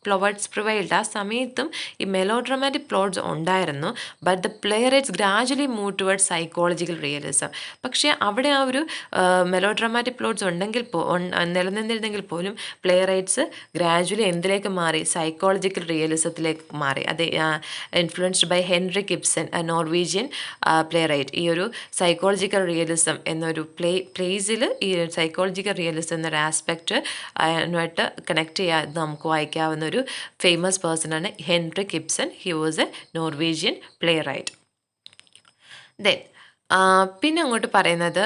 [SPEAKER 1] plots prevailed, ആ സമയത്തും ഈ മെലോ ഡ്രമാറ്റിക് പ്ലോട്ട്സ് ഉണ്ടായിരുന്നു. But the play rights gradually move towards psychological realism. പക്ഷേ അവിടെ ആ ഒരു മെലോ ഡ്രമാറ്റിക് പ്ലോട്ട്സ് നിലനിന്നിരുന്നെങ്കിൽ പോലും പ്ലേ റൈറ്റ്സ് ഗ്രാജുവലി എന്തിലേക്ക് മാറി? സൈക്കോളജിക്കൽ റിയലിസത്തിലേക്ക് മാറി. അത് influenced by Henry Gibson, Norwegian playwright. ഈ ഒരു സൈക്കോളജിക്കൽ റിയലിസം എന്നൊരു പ്ലേസിൽ ഈ സൈക്കോളജിക്കൽ റിയലിസം എന്നൊരു ആസ്പെക്റ്റ് ആയിട്ട് കണക്ട് ചെയ്യാതെ നമുക്ക് വായിക്കാവുന്ന ഒരു ഫേമസ് പേഴ്സണാണ് Henry Gibson. He was a Norwegian playwright. Then പിന്നെ അങ്ങോട്ട് പറയുന്നത്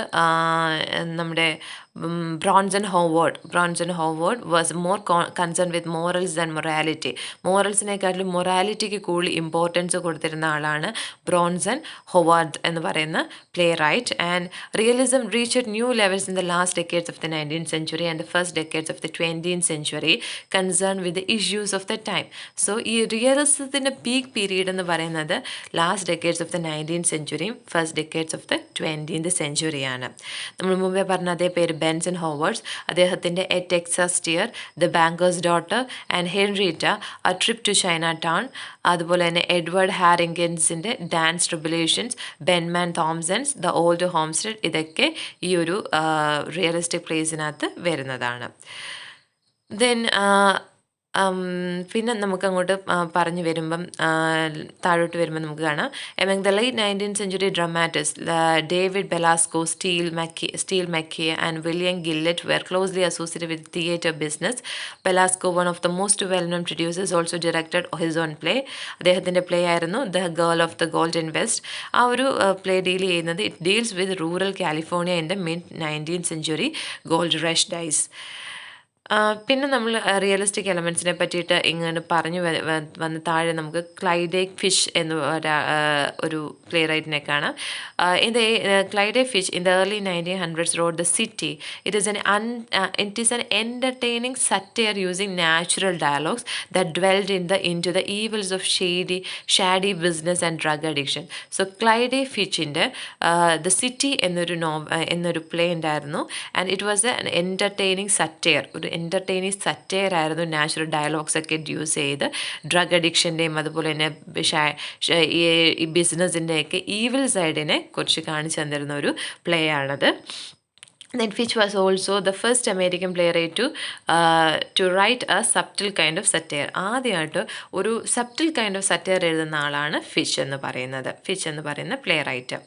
[SPEAKER 1] നമ്മുടെ Bronson Howard was more concern with morals and morality. മോറൽസിനെക്കാട്ടിലും മൊറാലിറ്റിക്ക് കൂടുതൽ ഇമ്പോർട്ടൻസ് കൊടുത്തിരുന്ന ആളാണ് ബ്രോൺസൺ ഹോവാർഡ് എന്ന് പറയുന്ന playwright. And realism reached new levels in the last decades of the 19th century and the first decades of the 20th century concern with the issues of the time. So ഈ റിയലിസത്തിൻ്റെ peak period എന്ന് പറയുന്നത് last decades of the 19th സെഞ്ച്വറിയും first decades of the 20th സെഞ്ച്വറിയാണ്. നമ്മൾ മുമ്പേ പറഞ്ഞ അതേ പേര് ബെൻസൺ ഹോവാർഡ്സ്. അദ്ദേഹത്തിൻ്റെ a Texas tear, the banker's daughter and Henrietta, a trip to Chinatown, അതുപോലെ തന്നെ എഡ്വേർഡ് ഹാരിങ്കൻസിൻ്റെ dance tribulations, Denman തോംസൺസ്, the old homestead, ഇതൊക്കെ ഈ ഒരു റിയലിസ്റ്റിക് പ്ലേസിനകത്ത് വരുന്നതാണ്. ദെൻ പിന്നെ നമുക്ക് അങ്ങോട്ട് പറഞ്ഞു വരുമ്പം താഴോട്ട് വരുമ്പോൾ നമുക്ക് കാണാം among the light 19th century dramatist David Belasco, Steele MacKaye and William Gillette were closely associated with theatre business. Belasco, one of the most well known producers, also directed his own play. അദ്ദേഹത്തിൻ്റെ play ആയിരുന്നു the girl of the golden west. ആ ഒരു play deal ചെയ്യുന്നത് it deals with rural California in the mid 19th century gold rush days. പിന്നെ നമ്മൾ realistic എലമെൻറ്റ്സിനെ പറ്റിയിട്ട് ഇങ്ങനെ പറഞ്ഞു വന്ന് താഴെ നമുക്ക് ക്ലൈഡെ ഫിഷ് എന്ന ഒരു പ്ലേ റൈറ്റിനെ കാണാം. Clyde Fitch in the early 1900s wrote The City. It is an entertaining satire using natural dialogues that dwelled into the evils of shady business and drug addiction. So ക്ലൈഡെ ഫിഷിൻ്റെ The City എന്നൊരു play ഉണ്ടായിരുന്നു. And it was an entertaining satire, ഒരു entertaining satire ആയിരുന്നു. Natural dialogues ഒക്കെ use ചെയ്ത് drug അഡിക്ഷൻ്റെയും അതുപോലെ തന്നെ ഈ ബിസിനസ്സിൻ്റെയൊക്കെ ഈവിൽ സൈഡിനെ കുറിച്ച് കാണിച്ചു തന്നിരുന്ന ഒരു പ്ലേ ആണത്. Then Fitch was also the first American playwright to write a subtle kind of satire. ആദ്യമായിട്ട് ഒരു സബ്റ്റിൽ കൈൻഡ് ഓഫ് സറ്റയർ എഴുതുന്ന ആളാണ് ഫിഷ് എന്ന് പറയുന്ന play writer.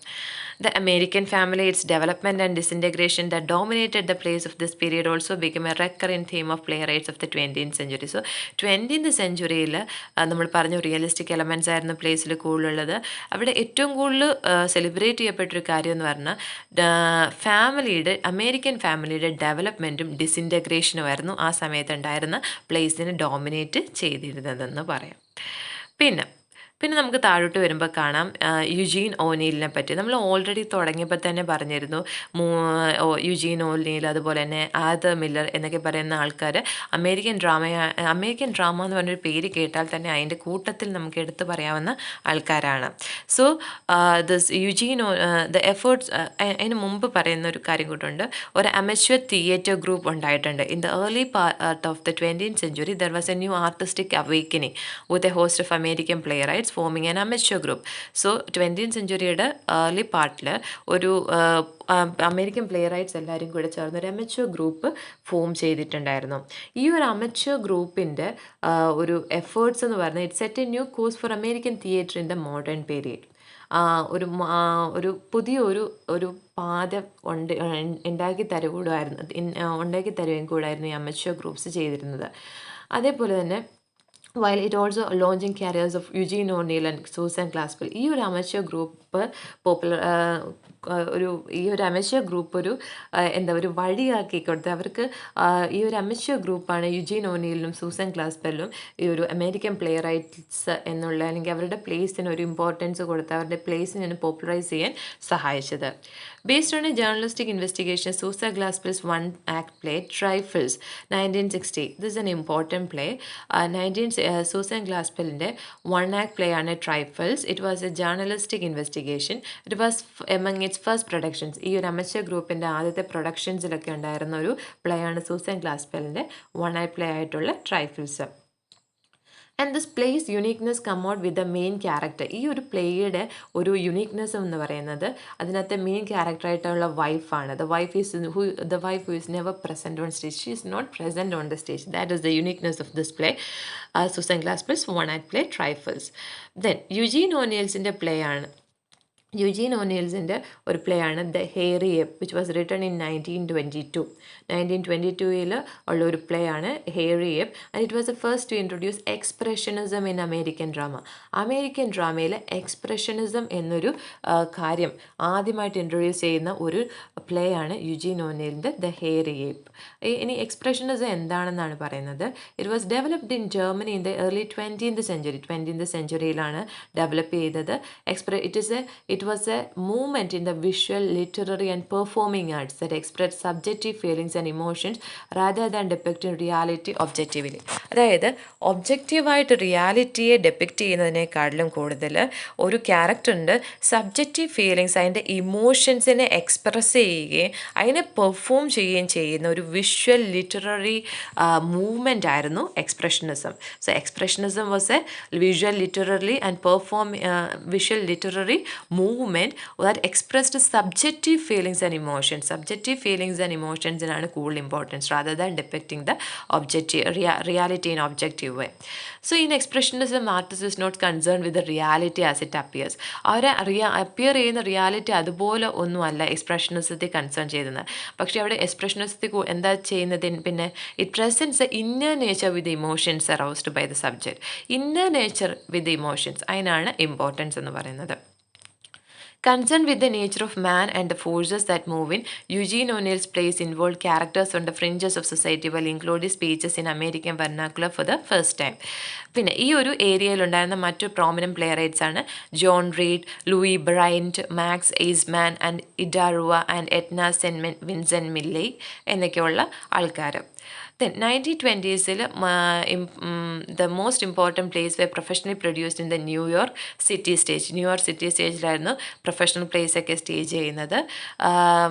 [SPEAKER 1] The American family, its development and disintegration that dominated the plays of this period also became a recurrent theme of playwrights of the 20th century. So 20th centuryയിൽ നമ്മൾ പറഞ്ഞു realistic elements ആയിരുന്നു പ്ലേസിൽ കൂടുതലുള്ളത്. അവിടെ ഏറ്റവും കൂടുതൽ celebrate ചെയ്യപ്പെട്ടൊരു കാര്യം എന്ന് പറഞ്ഞാൽ അമേരിക്കൻ ഫാമിലിയുടെ ഡെവലപ്മെൻറ്റും ഡിസിൻറ്റഗ്രേഷനും ആയിരുന്നു ആ സമയത്ത് ഉണ്ടായിരുന്ന പ്ലേസിനെ ഡോമിനേറ്റ് ചെയ്തിരുന്നതെന്ന് പറയാം. പിന്നെ നമുക്ക് താഴോട്ട് വരുമ്പോൾ കാണാം യുജീൻ ഓനീലിനെ പറ്റി. നമ്മൾ ഓൾറെഡി തുടങ്ങിയപ്പോൾ തന്നെ പറഞ്ഞിരുന്നു യുജീൻ ഓനീൽ, അതുപോലെ തന്നെ ആദർ മില്ലർ എന്നൊക്കെ പറയുന്ന ആൾക്കാർ അമേരിക്കൻ ഡ്രാമ എന്ന് പറഞ്ഞൊരു പേര് കേട്ടാൽ തന്നെ അതിൻ്റെ കൂട്ടത്തിൽ നമുക്ക് എടുത്തു പറയാവുന്ന ആൾക്കാരാണ്. സോ ദ എഫേർട്സ്, അതിന് മുമ്പ് പറയുന്ന ഒരു കാര്യം കൂട്ടുണ്ട്, ഒരു അമച്വർ തിയേറ്റർ ഗ്രൂപ്പ് ഉണ്ടായിട്ടുണ്ട്. In the early part of the 20th century there was a new artistic awakening with a host of American playwrights forming an amateur group. So 20th centuryയുടെ early പാർട്ടിൽ ഒരു അമേരിക്കൻ പ്ലേ റൈറ്റ്സ് എല്ലാവരും കൂടെ ചേർന്ന് ഒരു amateur group form ചെയ്തിട്ടുണ്ടായിരുന്നു. ഈ ഒരു അമച്വർ ഗ്രൂപ്പിൻ്റെ ഒരു എഫേർട്സ് എന്ന് പറഞ്ഞാൽ it set A new course for American theatre in the modern period. ഒരു പുതിയ ഒരു പാത ഉണ്ടാക്കി തരുകയും കൂടായിരുന്നു ഈ അമച്വർ ഗ്രൂപ്പ്സ് ചെയ്തിരുന്നത്. അതേപോലെ തന്നെ while it also launching careers of Eugene O'Neill and Susan Glaspell. ഈ ഒരു അമച്വർ ഗ്രൂപ്പ് ഒരു വഴിയാക്കി കൊടുത്ത് അവർക്ക് ഈ ഒരു അമച്വർ ഗ്രൂപ്പാണ് യുജീൻ ഓനീലിനും സൂസൻ ഗ്ലാസ്പെല്ലും ഈ ഒരു അമേരിക്കൻ പ്ലേ റൈറ്റ്സ് എന്നുള്ള അല്ലെങ്കിൽ അവരുടെ പ്ലേസിന് ഒരു ഇമ്പോർട്ടൻസ് കൊടുത്ത് അവരുടെ പ്ലേസിനെ പോപ്പുലറൈസ് ചെയ്യാൻ സഹായിച്ചത്. Based on a journalistic investigation, Susan Glaspell's one-act play Trifles, 1960. This is an important play. Susan Glaspell's one-act play on Trifles. It was a journalistic investigation. It was among its first productions. ഈ ഒരു amateur ഗ്രൂപ്പിൻ്റെ ആദ്യത്തെ പ്രൊഡക്ഷൻസിലൊക്കെ ഉണ്ടായിരുന്ന ഒരു play ആണ് Susan ഗ്ലാസ്പെല്ലിൻ്റെ one-act play ആയിട്ടുള്ള Trifles. And this play's uniqueness come out with the main character. ഈ ഒരു പ്ലേയുടെ ഒരു യുണീക്നെസ് എന്ന് പറയുന്നത് അതിനകത്തെ മെയിൻ ക്യാരക്ടറായിട്ടുള്ള വൈഫാണ്. The wife who is never present on stage. She is not present on the stage. That is the uniqueness of this play, Susan Glaspell's one-act play Trifles. Then Eugene ഓനിയൽസിൻ്റെ play ആണ്. Eugene ഓനിയൽസിൻ്റെ ഒരു play ആണ് the hairy ape, which was written in 1922. 1922 ഉള്ള ഒരു play ആണ് hairy ape. And it was the first to introduce expressionism in American drama. American ഡ്രാമയിൽ expressionism എന്നൊരു കാര്യം ആദ്യമായിട്ട് ഇൻട്രൊഡ്യൂസ് ചെയ്യുന്ന ഒരു പ്ലേ ആണ് യുജീൻ ഓനിയലിൻ്റെ ദ ഹെയറി എപ്പ്. ഇനി എക്സ്പ്രഷനിസം എന്താണെന്നാണ് പറയുന്നത്. It was developed in Germany in the early 20th century. 20th centuryയിലാണ് ഡെവലപ്പ് ചെയ്തത്. It was a movement in the visual, literary and performing arts that expressed subjective feelings and emotions rather than depicting reality objectively. അതായത് ഒബ്ജക്റ്റീവായിട്ട് റിയാലിറ്റിയെ depict ചെയ്യുന്നതിനേക്കാളിലും കൂടുതൽ ഒരു ക്യാരക്ടറിൻ്റെ subjective feelings, അതിൻ്റെ ഇമോഷൻസിനെ express ചെയ്യുകയും അതിനെ perform ചെയ്യുകയും ചെയ്യുന്ന ഒരു വിഷ്വൽ ലിറ്റററി മൂവ്മെൻ്റ് ആയിരുന്നു expressionism. So expressionism was A visual literary movement that expressed subjective feelings and emotions. Subjective feelings and emotions are cool importance rather than depicting the reality in objective way. So in expressionism, artist is not concerned with the reality as it appears. appear in the reality അതുപോലെ ഒന്നുമല്ല എക്സ്പ്രഷനിസത്തെ concern ചെയ്യുന്നത്. പക്ഷേ അവിടെ എക്സ്പ്രഷനിസത്തെ എന്താ ചെയ്യുന്നതിന് പിന്നെ it presents the inner nature with emotions aroused by the subject. Inner nature with emotions, അതിനാണ് importance എന്ന് പറയുന്നത്. Concerned with the nature of man and the forces that move in, Eugene O'Neill's plays involved characters on the fringes of society while including speeches in American vernacular for the first time. പിന്നെ ഈ ഒരു ഏരിയയിലുണ്ടായിരുന്ന മറ്റു prominent playwrights ആണ് John Reed, Louise Bryant, Max Eastman and Ida Rauh and Edna Vincent Millay എന്നൊക്കെയുള്ള ആൾക്കാർ. Then 1920s, the most important plays were professionally produced in the New York City stage. New York City stage professional plays ഒക്കെ stage ചെയ്യുന്നത്.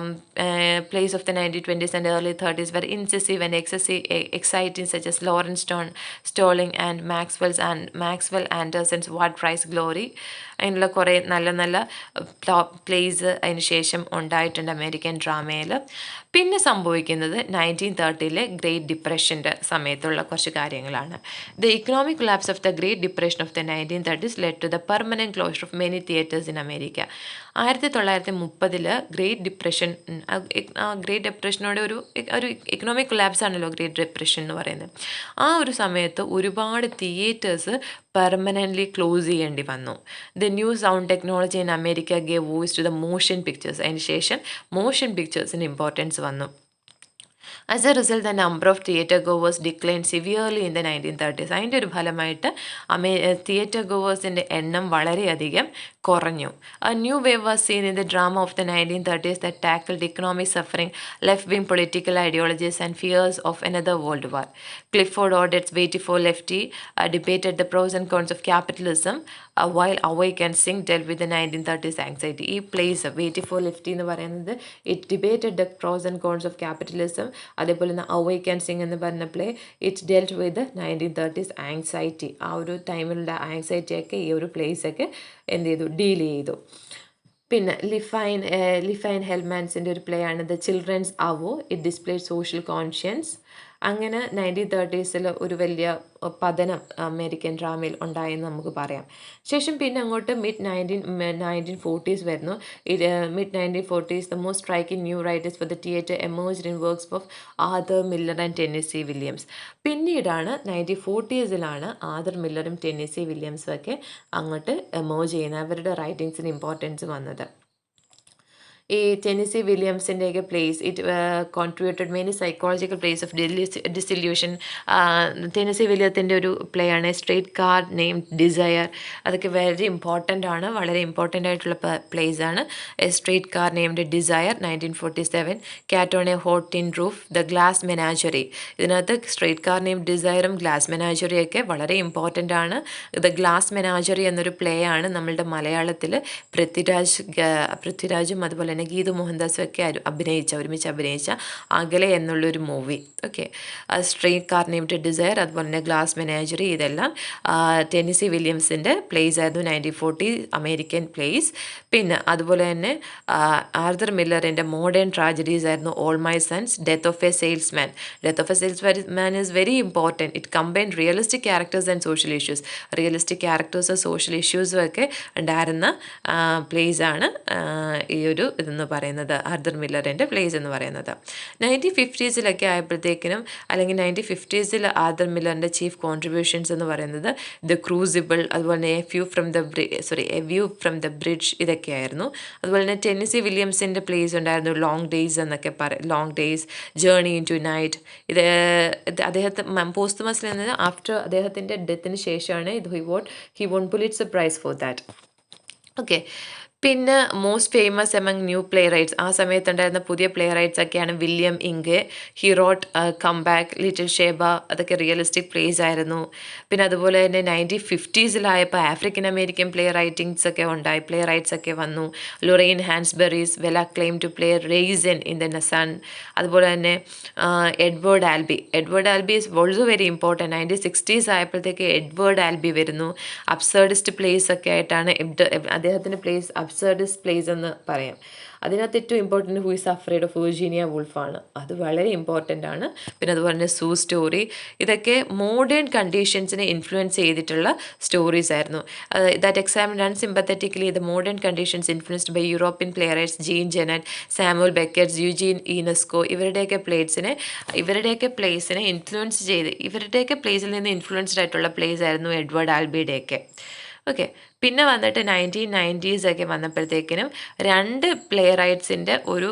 [SPEAKER 1] Plays of the 1920s and early 30s were incisive and exciting, such as Lawrence Stolling and Maxwell Anderson's What Price Glory. അതിനുള്ള കുറേ നല്ല നല്ല place അതിന് ശേഷം ഉണ്ടായിട്ടുണ്ട് American ഡ്രാമയിൽ. പിന്നെ സംഭവിക്കുന്നത് 1930 ഗ്രേറ്റ് ഡിപ്രഷൻ്റെ സമയത്തുള്ള കുറച്ച് കാര്യങ്ങളാണ്. The economic collapse of the great depression of the 1930s led to the permanent closure of many theatres in America. 1930 great depression, great ഡിപ്രഷനോടെ ഒരു ഇക്കണോമിക് കൊളാപ്സ് ആണല്ലോ ഗ്രേറ്റ് ഡിപ്രഷൻ എന്ന് പറയുന്നത്. ആ ഒരു സമയത്ത് ഒരുപാട് തിയേറ്റേഴ്സ് പെർമനൻ്റ്ലി ക്ലോസ് ചെയ്യേണ്ടി വന്നു. The new sound technology in America gave voice to the motion pictures. അതിന് ശേഷം മോഷൻ പിക്ചേഴ്സിന് ഇമ്പോർട്ടൻസ് വന്നു. As a result, the number of theatre goers declined severely in the 1930s. അതിൻ്റെ ഒരു ഫലമായിട്ട് തിയേറ്റർ ഗോവേഴ്സിൻ്റെ എണ്ണം വളരെയധികം കുറഞ്ഞു. A new wave was seen in the drama of the 1930s that tackled economic suffering, left-wing political ideologies and fears of another world war. Clifford Odets, Waiting for Lefty, debated the pros and cons of capitalism, while Awake and Sing dealt with the 1930s anxiety. ഈ plays Waiting for Lefty എന്ന് പറയുന്നത് it debated the pros and cons of capitalism. അതേപോലെ തന്നെ Awake and Sing എന്ന് പറഞ്ഞ play it's dealt with 1930s anxiety. ആ ഒരു ടൈമിലുള്ള ആങ്സൈറ്റിയൊക്കെ ഈ ഒരു പ്ലേസൊക്കെ എന്ത് ചെയ്തു, ഡീൽ ചെയ്തു. പിന്നെ ലിഫൈൻ ഹെൽമാൻസിൻ്റെ ഒരു പ്ലേ ആണ് the children's hour. It display social conscience. അങ്ങനെ 1930s ഒരു വലിയ പതനം അമേരിക്കൻ ഡ്രാമയിൽ ഉണ്ടായെന്ന് നമുക്ക് പറയാം. ശേഷം പിന്നെ അങ്ങോട്ട് മിഡ് 1940s വരുന്നു. Mid 1940s the most striking new writers for the theatre emerged in works of Arthur Miller and Tennessee Williams. പിന്നീടാണ് 1940s ആർതർ മില്ലറും ടെന്നസി വില്യംസും ഒക്കെ അങ്ങോട്ട് എമേർജ് ചെയ്യുന്നത്, അവരുടെ റൈറ്റിങ്സിന് ഇമ്പോർട്ടൻസ് വന്നത്. ഈ ടെന്നസി വില്യംസിൻ്റെയൊക്കെ plays it contributed many psychological plays of disillusion. Tennessee വില്യത്തിൻ്റെ ഒരു പ്ലേ ആണ് സ്ട്രീറ്റ് കാർ നെയിംഡ് ഡിസയർ. അതൊക്കെ വെരി ഇമ്പോർട്ടൻ്റ് ആണ്, വളരെ ഇമ്പോർട്ടൻ്റ് ആയിട്ടുള്ള പ്ലേസ് ആണ്. Streetcar named desire 1947. Cat on a hot tin roof, the glass menagerie. ഇതിനകത്ത് streetcar named ഡിസയറും ഗ്ലാസ് മെനാജറിയൊക്കെ വളരെ ഇമ്പോർട്ടൻ്റ് ആണ്. ദ ഗ്ലാസ് മെനാജറി എന്നൊരു പ്ലേ ആണ് നമ്മളുടെ മലയാളത്തിൽ പൃഥ്വിരാജും അതുപോലെ തന്നെ ഗീതു മോഹൻദാസും ഒക്കെ ഒരുമിച്ച് അഭിനയിച്ച അകലെ എന്നുള്ളൊരു movie. Okay, streetcar named desire, അതുപോലെ തന്നെ ഗ്ലാസ് മെനാജറി, ഇതെല്ലാം ടെന്നസി വില്യംസിൻ്റെ പ്ലേസ് ആയിരുന്നു 1940 അമേരിക്കൻ പ്ലേസ്. പിന്നെ അതുപോലെ തന്നെ ആർതർ മില്ലറിൻ്റെ മോഡേൺ ട്രാജഡീസ് ആയിരുന്നു all my sons, death of a salesman. Death of a salesman is very important. It combine realistic characters and social issues. Realistic ക്യാരക്ടേഴ്സും സോഷ്യൽ ഇഷ്യൂസും ഒക്കെ ഉണ്ടായിരുന്ന പ്ലേസ് ആണ് ഈ ഒരു ഇതെന്ന് പറയുന്നത്, ആർതർ മില്ലറിൻ്റെ പ്ലേസ് എന്ന് പറയുന്നത്. 1950s ആയപ്പോഴത്തേക്കിനും, അല്ലെങ്കിൽ 1950s ആർതർ മില്ലറിൻ്റെ ചീഫ് കോൺട്രിബ്യൂഷൻസ് എന്ന് പറയുന്നത് ദ ക്രൂസിബിൾ, അതുപോലെ തന്നെ a view from the bridge, ഇതൊക്കെയായിരുന്നു. അതുപോലെ തന്നെ ടെന്നസി വില്യംസിൻ്റെ പ്ലേസ് ഉണ്ടായിരുന്നു ലോങ് ഡേയ്സ് എന്നൊക്കെ long days, journey into night. ഇത് അദ്ദേഹത്തെ പോസ്റ്റ്മസിൽ നിന്ന് ആഫ്റ്റർ അദ്ദേഹത്തിൻ്റെ ഡെത്തിന് ശേഷമാണ് he won Pulitzer prize for that. Okay, പിന്നെ most famous among new playwrights, ആ സമയത്തുണ്ടായിരുന്ന പുതിയ പ്ലേ റൈറ്റ്സ് ഒക്കെയാണ് William Inge. He wrote come back, little Sheba, അതൊക്കെ റിയലിസ്റ്റിക് പ്ലേസ് ആയിരുന്നു. പിന്നെ അതുപോലെ തന്നെ 1950s African American play rights ഒക്കെ വന്നു. Lorraine Hansberry's well acclaim to play raisin in the sun. അതുപോലെ തന്നെ Edward Albee is also very important. 1960s ആയപ്പോഴത്തേക്ക് എഡ്വേർഡ് ആൽബി വരുന്നു. അബ്സേർഡിസ്റ്റ് പ്ലേസ് ഒക്കെ ആയിട്ടാണ് അദ്ദേഹത്തിൻ്റെ പ്ലേസ് അബ്സേർഡിസ്റ്റ് പ്ലേസ് എന്ന് പറയാം. അതിനകത്ത് ഏറ്റവും important who is afraid of Virginia വുൾഫാണ്. അത് വളരെ ഇമ്പോർട്ടൻ്റ് ആണ്. പിന്നെ അതുപോലെ തന്നെ സൂ സ്റ്റോറി, ഇതൊക്കെ മോഡേൺ കണ്ടീഷൻസിനെ ഇൻഫ്ലുവൻസ് ചെയ്തിട്ടുള്ള സ്റ്റോറീസ് ആയിരുന്നു. That examined unsympathetically the modern conditions influenced by European playwrights Jean Genet, Samuel Beckett, Eugene Ionesco. ഇവരുടെയൊക്കെ പ്ലേസിനെ ഇൻഫ്ലുവൻസ് ചെയ്ത്, ഇവരുടെയൊക്കെ പ്ലേസിൽ നിന്ന് ഇൻഫ്ലുവൻസ്ഡ് ആയിട്ടുള്ള പ്ലേസ് ആയിരുന്നു എഡ്വേർഡ് ആൽബിയുടെയൊക്കെ. ഓക്കെ, പിന്നെ വന്നിട്ട് 1990s വന്നപ്പോഴത്തേക്കിനും രണ്ട് പ്ലേ റൈറ്റ്സിൻ്റെ ഒരു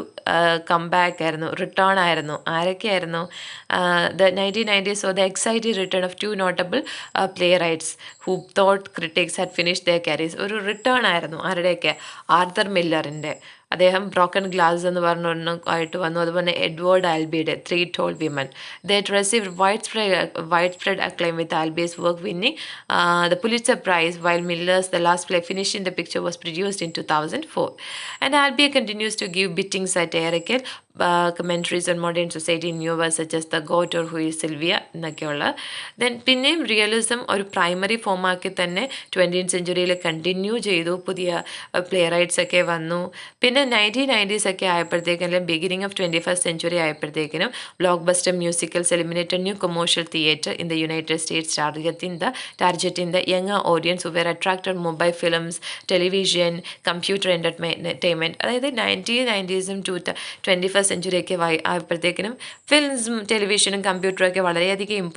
[SPEAKER 1] കംബാക്ക് ആയിരുന്നു, റിട്ടേൺ ആയിരുന്നു. ആരൊക്കെയായിരുന്നു? The 1990s so the excited return of 2 notable playwrights who thought critics had finish their careers. ഒരു റിട്ടേൺ ആയിരുന്നു. ആരുടെയൊക്കെ? ആർതർ മില്ലറിൻ്റെ. അദ്ദേഹം ബ്രോക്കൺ ഗ്ലാസ് എന്ന് പറഞ്ഞ ഒന്നും ആയിട്ട് വന്നു. അതുപോലെ എഡ്വേർഡ് ആൽബിയുടെ 3 Tall Women. They had received widespread acclaim with Albi's work winning the Pulitzer Prize, while Miller's The Last Play Finishing the Picture was produced in 2004. And Albee continues to give biting satirical commentaries on modern society in new words such as The Goat or Who is Sylvia എന്നൊക്കെയുള്ള. Then പിന്നെയും realism ഒരു primary ഫോമാക്കി തന്നെ 20th സെഞ്ച്വറിയിൽ continue ചെയ്തു. പുതിയ playwrights ഒക്കെ വന്നു. പിന്നെ 1990s ഒക്കെ ആയപ്പോഴത്തേക്കും അല്ലെങ്കിൽ ബിഗിനിങ് ഓഫ് 21st സെഞ്ച്വറി ആയപ്പോഴത്തേക്കിനും blockbuster musicals eliminated new commercial theatre in the United States targeting the younger audience who were attracted mobile films, television, computer entertainment. അതായത് 1990s 21st സെഞ്ച്വറി ഒക്കെ ആയപ്പോഴത്തേക്കിനും ഫിലിംസും ടെലിവിഷനും കമ്പ്യൂട്ടറും ഒക്കെ വളരെയധികം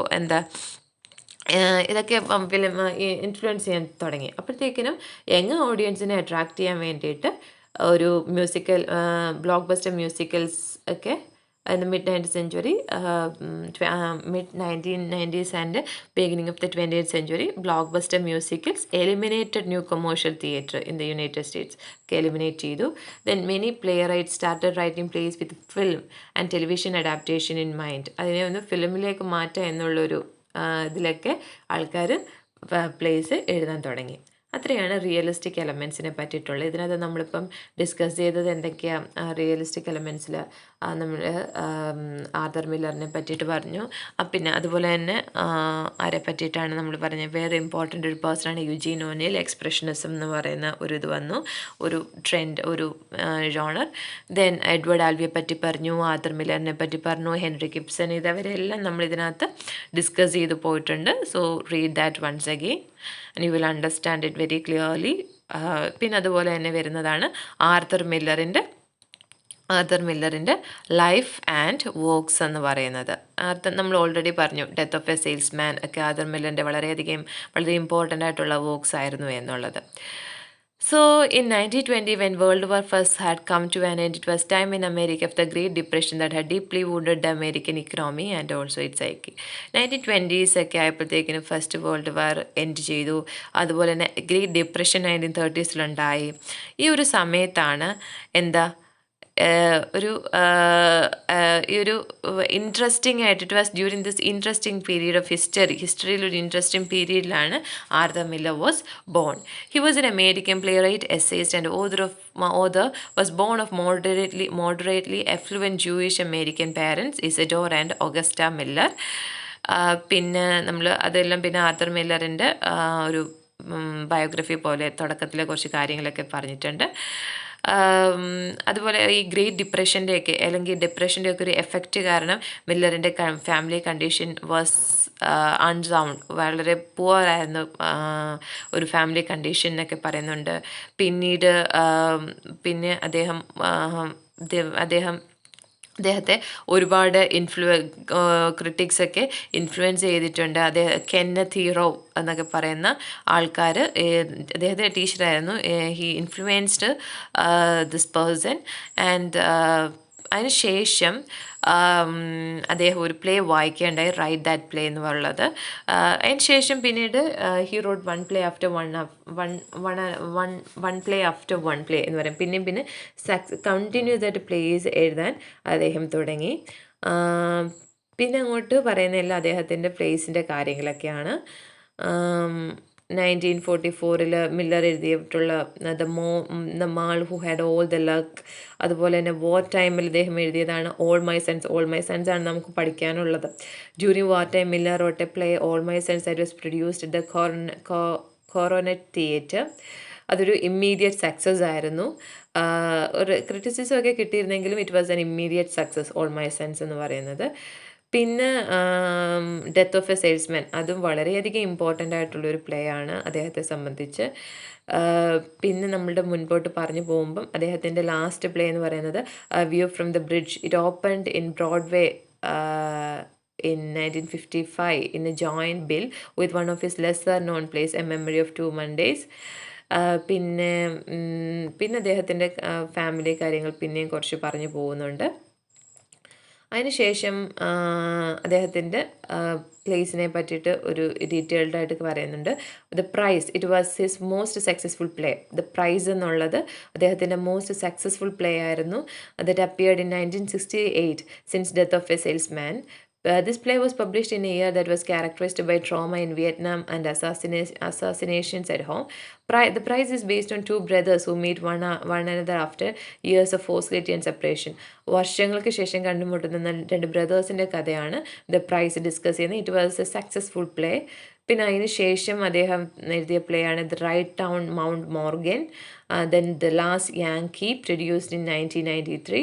[SPEAKER 1] ഇതൊക്കെ ഫിലിം ഇൻഫ്ലുവൻസ് ചെയ്യാൻ തുടങ്ങി. അപ്പോഴത്തേക്കിനും young ഓഡിയൻസിനെ attract ചെയ്യാൻ വേണ്ടിയിട്ട് ഒരു മ്യൂസിക്കൽ ബ്ലോക്ക് ബസ്റ്റർ മ്യൂസിക്കൽസ് ഒക്കെ in the mid-19th century, mid-1990s and beginning of the 20th century, blockbuster musicals eliminated new commercial theatre in the United States. Eliminate ചെയ്തു. Then many playwrights started writing plays with film and television adaptation in mind. അതിനെ ഒന്ന് ഫിലിമിലേക്ക് മാറ്റുക എന്നുള്ളൊരു ഇതിലൊക്കെ ആൾക്കാർ place എഴുതാൻ തുടങ്ങി. അത്രയാണ് റിയലിസ്റ്റിക് എലമെൻസിനെ പറ്റിയിട്ടുള്ളത്. ഇതിനകത്ത് നമ്മളിപ്പം ഡിസ്കസ് ചെയ്തത് എന്തൊക്കെയാണ് റിയലിസ്റ്റിക് എലമെൻസിൽ നമ്മൾ ആർതർ മില്ലറിനെ പറ്റിയിട്ട് പറഞ്ഞു. പിന്നെ അതുപോലെ തന്നെ ആരെ പറ്റിയിട്ടാണ് നമ്മൾ പറഞ്ഞത്, വേറെ ഇമ്പോർട്ടൻ്റ് ഒരു പേഴ്സണാണ് യുജീൻ ഓനിൽ. എക്സ്പ്രഷനിസം എന്ന് പറയുന്ന ഒരു ഇത് വന്നു, ഒരു ട്രെൻഡ്, ഒരു ജോണർ. ദെൻ എഡ്വേർഡ് ആൽബിയെ പറ്റി പറഞ്ഞു, ആർതർ മില്ലറിനെ പറ്റി പറഞ്ഞു, ഹെൻറി ഗിബ്സൺ, ഇതവരെല്ലാം നമ്മൾ ഇതിനകത്ത് ഡിസ്കസ് ചെയ്ത് പോയിട്ടുണ്ട്. So read that once again and you will understand it very clearly. പിന്നെ അതുപോലെ തന്നെ വരുന്നതാണ് ആർതർ മില്ലറിൻ്റെ ലൈഫ് ആൻഡ് വർക്ക്സ് എന്ന് പറയുന്നത്. നമ്മൾ ഓൾറെഡി പറഞ്ഞു ഡെത്ത് ഓഫ് എ സെയിൽസ്മാൻ ഒക്കെ ആർതർ മില്ലറിൻ്റെ വളരെ ഇമ്പോർട്ടൻ്റ് ആയിട്ടുള്ള വർക്ക്സ് ആയിരുന്നു എന്നുള്ളത്. So in 1920, when World War I had come to an end, it was time in America of the Great Depression that had deeply wounded the American economy and also its psyche. 1920s ഒക്കെ ആയപ്പോഴത്തേക്കിനും first world war end ചെയ്തു. അതുപോലെ തന്നെ great depression 1930s ഈ ഒരു സമയത്താണ് ഈ ഒരു interesting ആയിട്ട്, it was during this interesting period of ഹിസ്റ്ററിയിൽ ഒരു ഇൻട്രസ്റ്റിംഗ് പീരീഡിലാണ് Arthur Miller was born. He was an American playwright, essayist and author was born of moderately affluent Jewish American parents, Isidore and Augusta Miller. പിന്നെ നമ്മൾ അതെല്ലാം പിന്നെ Arthur മില്ലറിൻ്റെ ഒരു biography പോലെ തുടക്കത്തിലെ കുറച്ച് കാര്യങ്ങളൊക്കെ പറഞ്ഞിട്ടുണ്ട്. അതുപോലെ ഈ ഗ്രേറ്റ് ഡിപ്രഷൻ്റെയൊക്കെ അല്ലെങ്കിൽ ഡിപ്രഷൻ്റെയൊക്കെ ഒരു എഫക്റ്റ് കാരണം മില്ലറിൻ്റെ ഫാമിലി കണ്ടീഷൻ വാസ് അൺസൗണ്ട്, വളരെ പുവറായിരുന്നു ഒരു ഫാമിലി കണ്ടീഷൻ എന്നൊക്കെ പറയുന്നുണ്ട്. പിന്നീട് പിന്നെ അദ്ദേഹത്തെ ഒരുപാട് ക്രിട്ടിക്സൊക്കെ ഇൻഫ്ലുവൻസ് ചെയ്തിട്ടുണ്ട്. കെന്നത്ത് ഹീറോ എന്നൊക്കെ പറയുന്ന ആൾക്കാർ അദ്ദേഹത്തെ ടീച്ചറായിരുന്നു. He influenced this person and അതിന് ശേഷം അദ്ദേഹം ഒരു പ്ലേ വായിക്കുകയുണ്ടായി, റൈറ്റ് ദാറ്റ് പ്ലേ എന്ന് പറയുന്നത്. അതിന് ശേഷം പിന്നീട് he wrote one play after one play എന്ന് പറയും. പിന്നെ കണ്ടിന്യൂസ് ആയിട്ട് പ്ലേസ് എഴുതാൻ അദ്ദേഹം തുടങ്ങി. പിന്നെ അങ്ങോട്ട് പറയുന്നതെല്ലാം അദ്ദേഹത്തിൻ്റെ പ്ലേസിൻ്റെ കാര്യങ്ങളൊക്കെയാണ്. 1944 മില്ലർ എഴുതിയിട്ടുള്ള the mall who had all the luck. അതുപോലെ തന്നെ വാർ ടൈമിൽ അദ്ദേഹം എഴുതിയതാണ് ഓൾ മൈ സൺസ് ആണ് നമുക്ക് പഠിക്കാനുള്ളത്. During war time Miller wrote a play all my sons that was produced the Coronet theatre. അതൊരു ഇമ്മീഡിയറ്റ് സക്സസ് ആയിരുന്നു. ഒരു ക്രിറ്റിസിസം ഒക്കെ കിട്ടിയിരുന്നെങ്കിലും it was an immediate success all my sons എന്ന് പറയുന്നത്. പിന്നെ ഡെത്ത് ഓഫ് എ സെയിൽസ്മാൻ, അതും വളരെയധികം ഇമ്പോർട്ടൻ്റ് ആയിട്ടുള്ളൊരു പ്ലേ ആണ് അദ്ദേഹത്തെ സംബന്ധിച്ച്. പിന്നെ നമ്മളുടെ മുൻപോട്ട് പറഞ്ഞു പോകുമ്പം അദ്ദേഹത്തിൻ്റെ ലാസ്റ്റ് പ്ലേ എന്ന് പറയുന്നത് view from the bridge. It opened in Broadway in 1955 in a joint bill with one of his lesser known plays, A Memory of Two Mondays. പിന്നെ അദ്ദേഹത്തിൻ്റെ ഫാമിലി കാര്യങ്ങൾ പിന്നെയും കുറച്ച് പറഞ്ഞു പോകുന്നുണ്ട്. അതിനുശേഷം അദ്ദേഹത്തിൻ്റെ പ്ലേസിനെ പറ്റിയിട്ട് ഒരു ഡീറ്റെയിൽഡ് ആയിട്ട് പറയുന്നുണ്ട്. The price it was his most successful play. The price എന്നുള്ളത് അദ്ദേഹത്തിൻ്റെ മോസ്റ്റ് സക്സസ്ഫുൾ പ്ലേ ആയിരുന്നു. That appeared in 1968 since death of a salesman. This play was published in a year that was characterized by trauma in Vietnam and assassinations at home. The prize is based on two brothers who meet one another after years of hostility and separation. വർഷങ്ങൾക്ക് ശേഷം കണ്ടുമുട്ടുന്ന രണ്ട് ബ്രദേഴ്സിൻ്റെ കഥയാണ് the price discuss ചെയ്യുന്നത്. It was a successful play. പിന്നെ അതിന് ശേഷം അദ്ദേഹം എഴുതിയ പ്ലേ ആണ് the ride down Mount Morgan, then the last Yankee produced in 1993.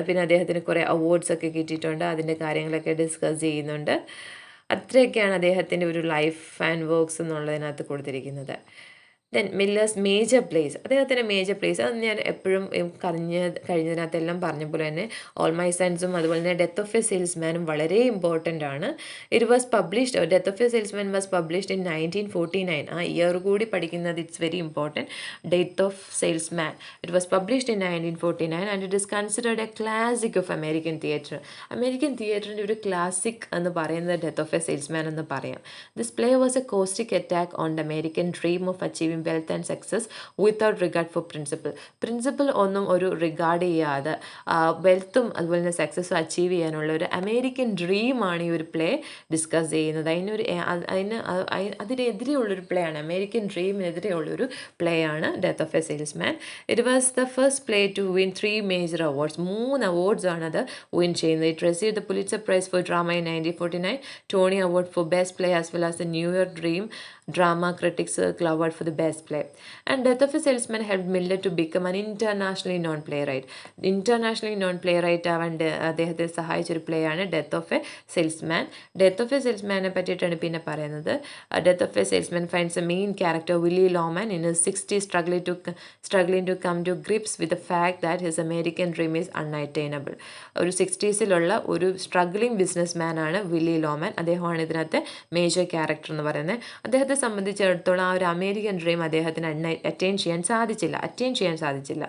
[SPEAKER 1] പിന്നെ അദ്ദേഹത്തിന് കുറേ അവാർഡ്സൊക്കെ കിട്ടിയിട്ടുണ്ട്. അതിൻ്റെ കാര്യങ്ങളൊക്കെ ഡിസ്കസ് ചെയ്യുന്നുണ്ട്. അത്രയൊക്കെയാണ് അദ്ദേഹത്തിൻ്റെ ഒരു ലൈഫ് ആൻഡ് വർക്ക്സ് എന്നുള്ളതിനകത്ത് കൊടുത്തിരിക്കുന്നത്. ദെൻ മില്ലേഴ്സ് മേജർ പ്ലേസ്, അദ്ദേഹത്തിൻ്റെ മേജർ പ്ലേസ് അത് ഞാൻ എപ്പോഴും കഴിഞ്ഞതിനകത്തെല്ലാം പറഞ്ഞ പോലെ തന്നെ ഓൾ മൈ സൺസും അതുപോലെ തന്നെ ഡെത്ത് ഓഫ് എ സെയിൽസ്മാനും വളരെ ഇമ്പോർട്ടൻ്റ് ആണ്. It was published, death of a salesman was published in 1949. ആ ഇയർ കൂടി പഠിക്കുന്നത് it's very important. Death of salesman it was published in 1949 and it is considered a classic of American theatre. American തിയേറ്ററിൻ്റെ ഒരു classic എന്ന് പറയുന്നത് death of a salesman എന്ന് പറയാം. This play was a caustic attack on the American dream of achieving wealth and success without regard for principle ഒന്നും ഒരു regard ചെയ്യാതെ വെൽത്തും അതുപോലെ തന്നെ സക്സസ്സും അച്ചീവ് ചെയ്യാനുള്ള ഒരു അമേരിക്കൻ ഡ്രീമാണ് ഈ ഒരു പ്ലേ ഡിസ്കസ് ചെയ്യുന്നത്. അതിനെതിരെയുള്ളൊരു പ്ലേ ആണ്, അമേരിക്കൻ ഡ്രീമിനെതിരെയുള്ളൊരു പ്ലേ ആണ് death of a salesman. It was the first play to win 3 major awards. 3 awards ആണ് അത് വിൻ ചെയ്യുന്നത്. It received the Pulitzer prize for drama in 1949, Tony award for best play as well as the New York dream Drama Critics Circle Award for the Best Play. And Death of a Salesman helped Miller to become an internationally known playwright. Internationally known playwright ആവാൻ അദ്ദേഹത്തെ സഹായിച്ചൊരു play ആണ് death of a salesman. Death of a സെയിൽസ്മാനെ പറ്റിയിട്ടാണ് പിന്നെ പറയുന്നത്. Death of a salesman finds a main character Willy Loman in his 60s struggling to come to grips with the fact that his American dream is unattainable. ഒരു 60s ഒരു struggling business man ആണ് Willy ലോമാൻ. അദ്ദേഹമാണ് ഇതിനകത്തെ major character എന്ന് പറയുന്നത്. അദ്ദേഹത്തെ സംബന്ധിച്ചിടത്തോളം ആ ഒരു അമേരിക്കൻ ഡ്രീം അദ്ദേഹത്തിന് അറ്റൈൻ ചെയ്യാൻ സാധിച്ചില്ല.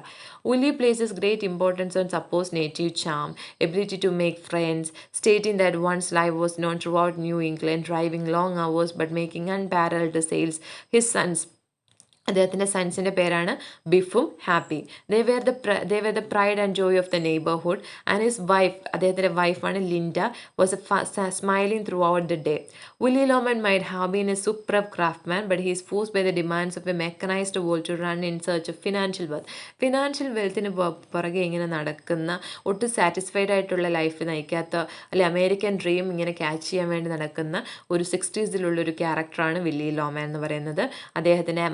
[SPEAKER 1] Willie places great importance on supposed native charm, ability to make friends, stating that one's life was known throughout New England, driving long hours but making unparalleled sales. His sons, അദ്ദേഹത്തിൻ്റെ സൺസിൻ്റെ പേരാണ് ബിഫും Happy. They were the pride and joy of the neighbourhood. And his wife, അദ്ദേഹത്തിൻ്റെ വൈഫാണ് Linda, was smiling throughout the day. Willie Loman might have been a superb craftsman but he is forced by the demands of a mechanised world to run in search of financial wealth. Financial വെൽത്തിന് പുറകെ ഇങ്ങനെ നടക്കുന്ന, ഒട്ടും satisfied ആയിട്ടുള്ള life നയിക്കാത്ത, അല്ലെ American dream ഇങ്ങനെ catch ചെയ്യാൻ വേണ്ടി നടക്കുന്ന ഒരു 60s ക്യാരക്ടറാണ് വില്ലി ലോമൻ എന്ന് പറയുന്നത്. അദ്ദേഹത്തിൻ്റെ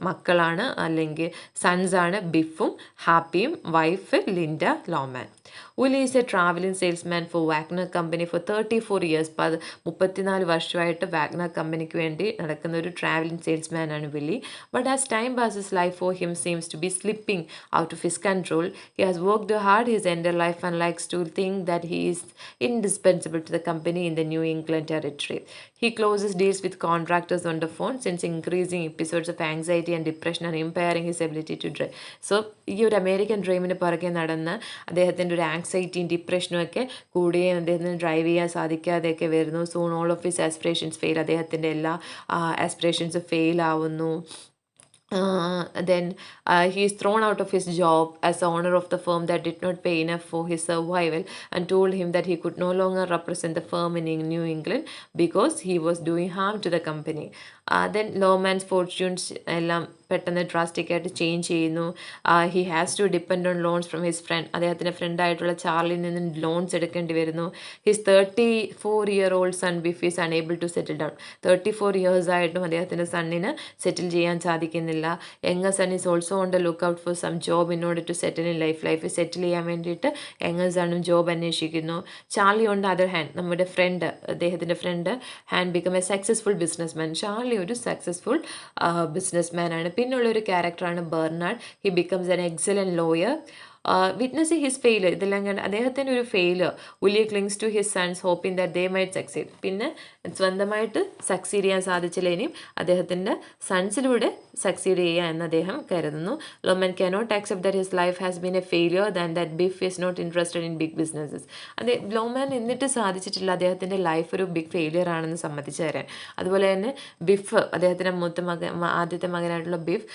[SPEAKER 1] മക്കളാണ് അല്ലെങ്കിൽ സൺസാണ് ബിഫും ഹാപ്പിയും, wife Linda Loman. Willie is a traveling salesman for Wagner Company for 34 years. 34 വർഷമായിട്ട് വാഗ്നർ കമ്പനിക്ക് വേണ്ടി നടക്കുന്ന ഒരു ട്രാവലിംഗ് സെയിൽസ്മാൻ ആണ് Willy. But as time passes, life for him seems to be slipping out of his control. He has worked hard his entire life and likes to think that he is indispensable to the company in the New England territory. He closes deals with contractors on the phone, since increasing episodes of anxiety and depression are impairing his ability to drive. So ഈ ഒരു American ഡ്രീമിന് പുറകെ നടന്ന് അദ്ദേഹത്തിൻ്റെ ഒരു ആങ്സൈറ്റിയും ഡിപ്രഷനും ഒക്കെ കൂടുകയും അദ്ദേഹത്തിന് drive ചെയ്യാൻ സാധിക്കാതെയൊക്കെ വരുന്നു. Soon all of his aspirations fail. അദ്ദേഹത്തിൻ്റെ എല്ലാ ആസ്പിറേഷൻസും ഫെയിൽ ആവുന്നു. Then he is thrown out of his job as the owner of the firm that did not pay enough for his survival, and told him that he could no longer represent the firm in New England because he was doing harm to the company. Then Loman's fortunes എല്ലാം പെട്ടെന്ന് drastic ആയിട്ട് change ചെയ്യുന്നു. He has to depend on loans from his friend. അദ്ദേഹത്തിൻ്റെ ഫ്രണ്ടായിട്ടുള്ള ചാർലിൽ നിന്ന് loans എടുക്കേണ്ടി വരുന്നു. His 34-year-old son Biff is unable to settle down. 34 years ആയിട്ടും അദ്ദേഹത്തിൻ്റെ സണ്ണിന് സെറ്റിൽ ചെയ്യാൻ സാധിക്കുന്നില്ല. Younger son is also on the look out for some job in order to settle in life settle ചെയ്യാൻ വേണ്ടിയിട്ട് യങ്ങർ സണ്ണും ജോബ് അന്വേഷിക്കുന്നു. Charley on the other hand, നമ്മുടെ ഫ്രണ്ട്, അദ്ദേഹത്തിൻ്റെ front hand become a successful business man. Charley ഒരു successful business man ആണ്. പിന്നുള്ളൊരു ക്യാരക്ടറാണ് Bernard. He becomes an excellent lawyer. Witnessing his failure, ഇതെല്ലാം കണ്ട് അദ്ദേഹത്തിൻ്റെ ഒരു failure Willie clings to his sons hoping that they might succeed. പിന്നെ സ്വന്തമായിട്ട് സക്സീഡ് ചെയ്യാൻ സാധിച്ചില്ല, ഇനിയും അദ്ദേഹത്തിൻ്റെ സൺസിലൂടെ സക്സീഡ് ചെയ്യുക എന്ന് അദ്ദേഹം കരുതുന്നു. Loman cannot accept that his life has been a failure than that Biff is not interested in big businesses. അതെ, ലോമാൻ എന്നിട്ട് സാധിച്ചിട്ടില്ല അദ്ദേഹത്തിൻ്റെ ലൈഫ് ഒരു ബിഗ് ഫെയിലിയർ ആണെന്ന് സമ്മതിച്ചു തരാൻ. അതുപോലെ തന്നെ ബിഫ്, അദ്ദേഹത്തിൻ്റെ ആദ്യത്തെ മകനായിട്ടുള്ള beef,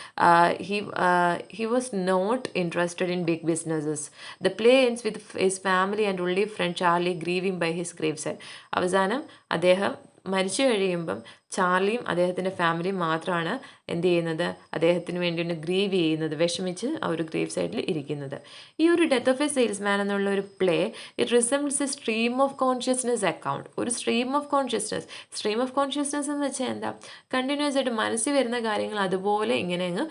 [SPEAKER 1] he was not interested in big businesses. The play ends with his family and only friend Charlie grieving by his graveside. അവസാനം അദ്ദേഹം മരിച്ചു കഴിയുമ്പം ചാർലിയും അദ്ദേഹത്തിൻ്റെ ഫാമിലിയും മാത്രമാണ് എന്ത് ചെയ്യുന്നത്, അദ്ദേഹത്തിന് വേണ്ടി ഒന്ന് ഗ്രീവ് ചെയ്യുന്നത്, വിഷമിച്ച് ആ ഒരു ഗ്രേവ് സൈഡിൽ ഇരിക്കുന്നത്. ഈ ഒരു ഡെത്ത് ഓഫ് എ സെയിൽസ്മാൻ എന്നുള്ള ഒരു play it resembles a stream of consciousness account. ഒരു സ്ട്രീം ഓഫ് കോൺഷ്യസ്നെസ് എന്ന് വെച്ചാൽ എന്താ, കണ്ടിന്യൂസ് ആയിട്ട് മനസ്സിൽ വരുന്ന കാര്യങ്ങൾ അതുപോലെ ഇങ്ങനെ അങ്ങ്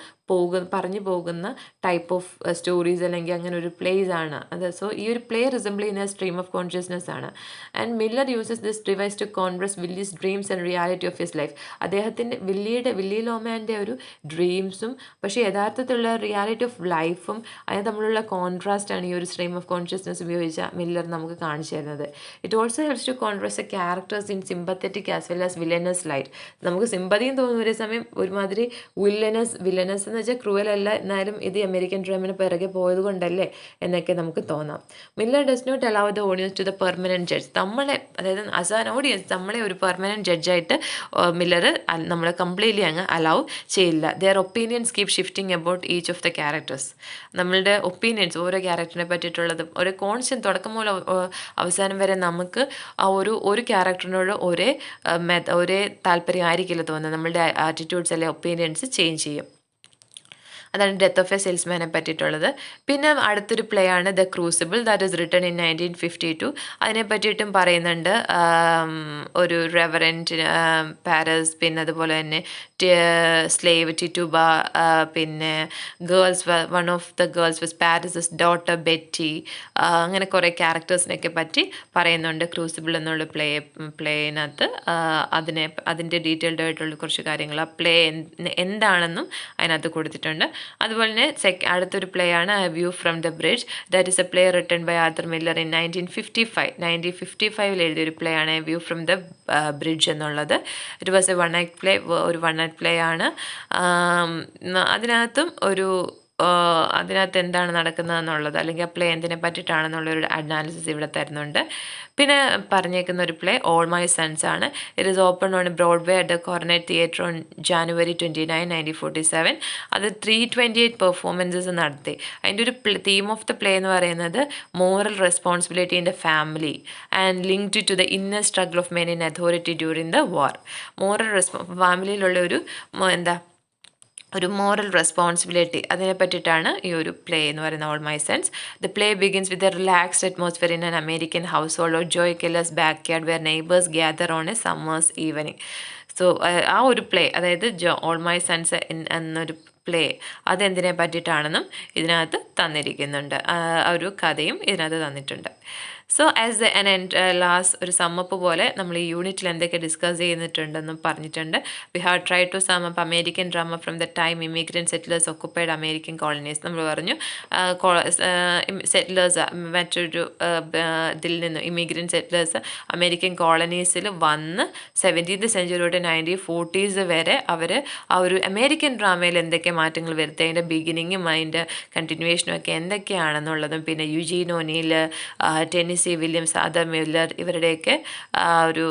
[SPEAKER 1] പറഞ്ഞു പോകുന്ന ടൈപ്പ് ഓഫ് സ്റ്റോറീസ് അല്ലെങ്കിൽ അങ്ങനെ ഒരു പ്ലേസ് ആണ് അത്. സോ ഈ ഒരു പ്ലേ റിസംബിൾ ചെയ്യുന്ന സ്ട്രീം ഓഫ് കോൺഷ്യസ്നെസ് ആണ്. And Miller uses this device to converse Willie's dreams and reality of his life. അദ്ദേഹത്തിൻ്റെ വില്ലി ലോമാൻ്റെ ഒരു ഡ്രീംസും പക്ഷേ യഥാർത്ഥത്തിലുള്ള റിയാലിറ്റി ഓഫ് ലൈഫും അതിന് തമ്മിലുള്ള കോൺട്രാസ്റ്റ് ആണ് ഈ ഒരു സ്ട്രീം ഓഫ് കോൺഷ്യസ്നെസ് ഉപയോഗിച്ച മില്ലർ നമുക്ക് കാണിച്ചു തരുന്നത്. It also helps to contrast a characters in sympathetic as well as villainous light. നമുക്ക് സിമ്പതിയും തോന്നുന്ന ഒരേ സമയം ഒരുമാതിരി വില്ലനസ് എന്ന് വെച്ചാൽ ക്രൂവൽ അല്ല, എന്നാലും ഇത് അമേരിക്കൻ ഡ്രീമിന് പിറകെ പോയത് കൊണ്ടല്ലേ എന്നൊക്കെ നമുക്ക് തോന്നാം. Miller does not allow the audience to the permanent judge. നമ്മളെ, അതായത് ആസ് ആൻ ഓഡിയൻസ് നമ്മളെ ഒരു പെർമനൻറ്റ് ജഡ്ജായിട്ട് മില്ലർ നമ്മളെ കംപ്ലീറ്റ്ലി അങ്ങ് അലൗ ചെയ്യില്ല. Their opinions keep shifting about each of the characters. നമ്മളുടെ ഒപ്പീനിയൻസ് ഓരോ ക്യാരക്ടറിനെ പറ്റിയിട്ടുള്ളതും ഒരു കോൺസ്റ്റൻറ്റ് തുടക്കം മുതൽ അവസാനം വരെ നമുക്ക് ആ ഒരു ക്യാരക്ടറിനോട് ഒരേ താല്പര്യം ആയിരിക്കില്ല തോന്നുന്നത്. നമ്മളുടെ ആറ്റിറ്റ്യൂഡ്സ് അല്ലെങ്കിൽ ഒപ്പീനിയൻസ് ചേഞ്ച് ചെയ്യും. അതാണ് ഡെത്ത് ഓഫ് എ സെയിൽസ്മാനെ പറ്റിയിട്ടുള്ളത്. പിന്നെ അടുത്തൊരു പ്ലേ ആണ് the crucible, that is written in 1952. അതിനെ പറ്റിയിട്ടും പറയുന്നുണ്ട്. ഒരു റെവറൻറ്റ് പാരസ്, പിന്നെ അതുപോലെ തന്നെ സ്ലേവ് ടിറ്റുബ, പിന്നെ one of the girls was Parris's daughter Betty, അങ്ങനെ കുറേ ക്യാരക്ടേഴ്സിനെയൊക്കെ പറ്റി പറയുന്നുണ്ട് ക്രൂസിബിൾ എന്നുള്ള പ്ലേയിനകത്ത്. അതിൻ്റെ ഡീറ്റെയിൽഡ് ആയിട്ടുള്ള കുറച്ച് കാര്യങ്ങൾ ആ പ്ലേ എന്താണെന്നും അതിനകത്ത് കൊടുത്തിട്ടുണ്ട്. അതുപോലെ തന്നെ അടുത്തൊരു പ്ലേ ആണ് view from the bridge, that is a play written by Arthur Miller in 1955 എഴുതിയൊരു പ്ലേ ആണ് വ്യൂ ഫ്രം ദ ബ്രിഡ്ജ് എന്നുള്ളത്. It was a one night play ആണ്. അതിനകത്ത് എന്താണ് നടക്കുന്നതെന്നുള്ളത് അല്ലെങ്കിൽ ആ പ്ലേ എന്തിനെ പറ്റിയിട്ടാണെന്നുള്ളൊരു അനാലിസിസ് ഇവിടെ തരുന്നുണ്ട്. പിന്നെ പറഞ്ഞേക്കുന്ന ഒരു പ്ലേ ഓൾ മൈ സൺസ് ആണ്. It is open on Broadway at the Kornet theatre on January 29, 1947. അത് 328 പെർഫോമൻസസ് നടത്തി. അതിൻ്റെ ഒരു തീം ഓഫ് ദ പ്ലേ എന്ന് പറയുന്നത് moral responsibility in the family and linked to the inner struggle of men in authority during the war. ഫാമിലിയിലുള്ള ഒരു moral responsibility അതിനെ പറ്റിയിട്ടാണ് ഈ ഒരു പ്ലേ എന്ന് പറയുന്ന all my sons. The play begins with a relaxed atmosphere in an American household or Joe Keller's backyard where neighbours gather on a summer's evening. So ആ ഒരു play, അതായത് all my sons എന്നൊരു play അതെന്തിനെ പറ്റിയിട്ടാണെന്നും ഇതിനകത്ത് തന്നിരിക്കുന്നുണ്ട്. ഒരു കഥയും ഇതിനകത്ത് തന്നിട്ടുണ്ട്. സോ ആസ് ലാസ്റ്റ് ഒരു സമ്മപ്പ് പോലെ നമ്മൾ ഈ യൂണിറ്റിൽ എന്തൊക്കെ ഡിസ്കസ് ചെയ്തിട്ടുണ്ടെന്നും പറഞ്ഞിട്ടുണ്ട്. We have try to sum up American drama from the time immigrant settlers occupied American colonies. നമ്മൾ പറഞ്ഞു സെറ്റിലേഴ്സ് മറ്റൊരു ഇതിൽ നിന്ന് ഇമിഗ്രൻറ്റ് സെറ്റിലേഴ്സ് അമേരിക്കൻ കോളനീസിൽ വന്ന് 17th century തൊട്ട് 1940s വരെ അവർ ആ ഒരു അമേരിക്കൻ ഡ്രാമയിൽ എന്തൊക്കെ മാറ്റങ്ങൾ വരുത്തി, അതിൻ്റെ ബിഗിനിങ്ങും അതിൻ്റെ കണ്ടിന്യൂവേഷനും ഒക്കെ എന്തൊക്കെയാണെന്നുള്ളതും, പിന്നെ Eugene O'Neill, Tennessee Williams, other Miller ഇവരുടെയൊക്കെ ഒരു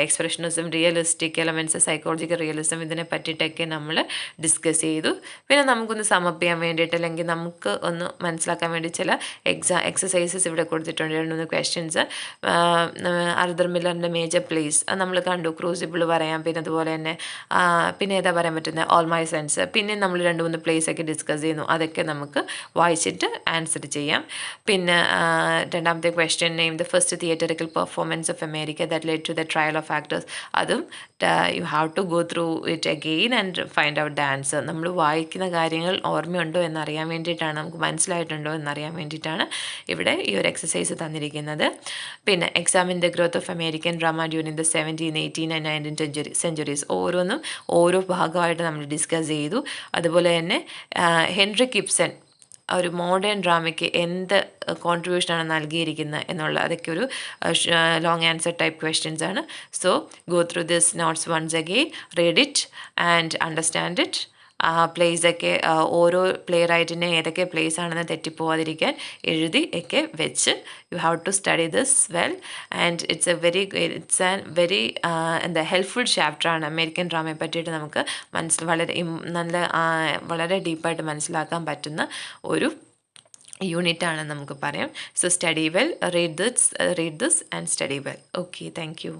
[SPEAKER 1] expressionism, realistic elements, psychological realism ഇതിനെ പറ്റിയിട്ടൊക്കെ നമ്മൾ ഡിസ്കസ് ചെയ്തു. പിന്നെ നമുക്കൊന്ന് സമപ്പ് ചെയ്യാൻ വേണ്ടിയിട്ട് അല്ലെങ്കിൽ നമുക്ക് ഒന്ന് മനസ്സിലാക്കാൻ വേണ്ടി ചില എക്സസൈസസ് ഇവിടെ കൊടുത്തിട്ടുണ്ട്. 2-3 ക്വസ്റ്റ്യൻസ്. ആർതർ മില്ലറിൻ്റെ മേജർ പ്ലേസ് നമ്മൾ കണ്ടു, ക്രൂസിബിൾ പറയാം. പിന്നെ അതുപോലെ തന്നെ പിന്നെ ഏതാ പറയാൻ പറ്റുന്നത്, ഓൾ മൈ സെൻസ്. പിന്നെ നമ്മൾ 2-3 പ്ലേസ് ഒക്കെ ഡിസ്കസ് ചെയ്യുന്നു. അതൊക്കെ നമുക്ക് വായിച്ചിട്ട് ആൻസർ ചെയ്യാം. പിന്നെ രണ്ടാമത്തെ question, name the first theatrical performance of America that led to the trial of actors. അതും you have to go through it again and find out the answer. നമ്മൾ വായിക്കുന്ന കാര്യങ്ങൾ ഓർമ്മയുണ്ടോ എന്നറിയാൻ വേണ്ടിയിട്ടാണ്, നമുക്ക് മനസ്സിലായിട്ടുണ്ടോ എന്നറിയാൻ വേണ്ടിയിട്ടാണ് ഇവിടെ ഈ ഒരു എക്സസൈസ് തന്നിരിക്കുന്നത്. പിന്നെ examine the growth of American drama during the 17th, 18th and 19th centuries. ഓരോന്നും ഓരോ ഭാഗമായിട്ട് നമ്മൾ ഡിസ്കസ് ചെയ്തു. അതുപോലെ തന്നെ ഹെൻറി കിബ്സൺ ഒരു മോഡേൺ ഡ്രാമയ്ക്ക് എന്ത് കോൺട്രിബ്യൂഷനാണ് നൽകിയിരിക്കുന്നത് എന്നുള്ള അതൊക്കെ ഒരു ലോങ് ആൻസർ ടൈപ്പ് ക്വസ്റ്റ്യൻസ് ആണ്. So go through this notes once again, read it and understand it. പ്ലേസൊക്കെ ഓരോ പ്ലേ റൈറ്റിൻ്റെ ഏതൊക്കെ പ്ലേസ് ആണെന്ന് തെറ്റിപ്പോവാതിരിക്കാൻ എഴുതി ഒക്കെ വെച്ച് you have to study this well. And it's an very എന്താ ഹെൽപ്ഫുൾ ചാപ്റ്ററാണ്. അമേരിക്കൻ ഡ്രാമയെ പറ്റിയിട്ട് നമുക്ക് വളരെ ഡീപ്പായിട്ട് മനസ്സിലാക്കാൻ പറ്റുന്ന ഒരു യൂണിറ്റ് ആണെന്ന് നമുക്ക് പറയാം. So study well, read this and study well. Okay, thank you.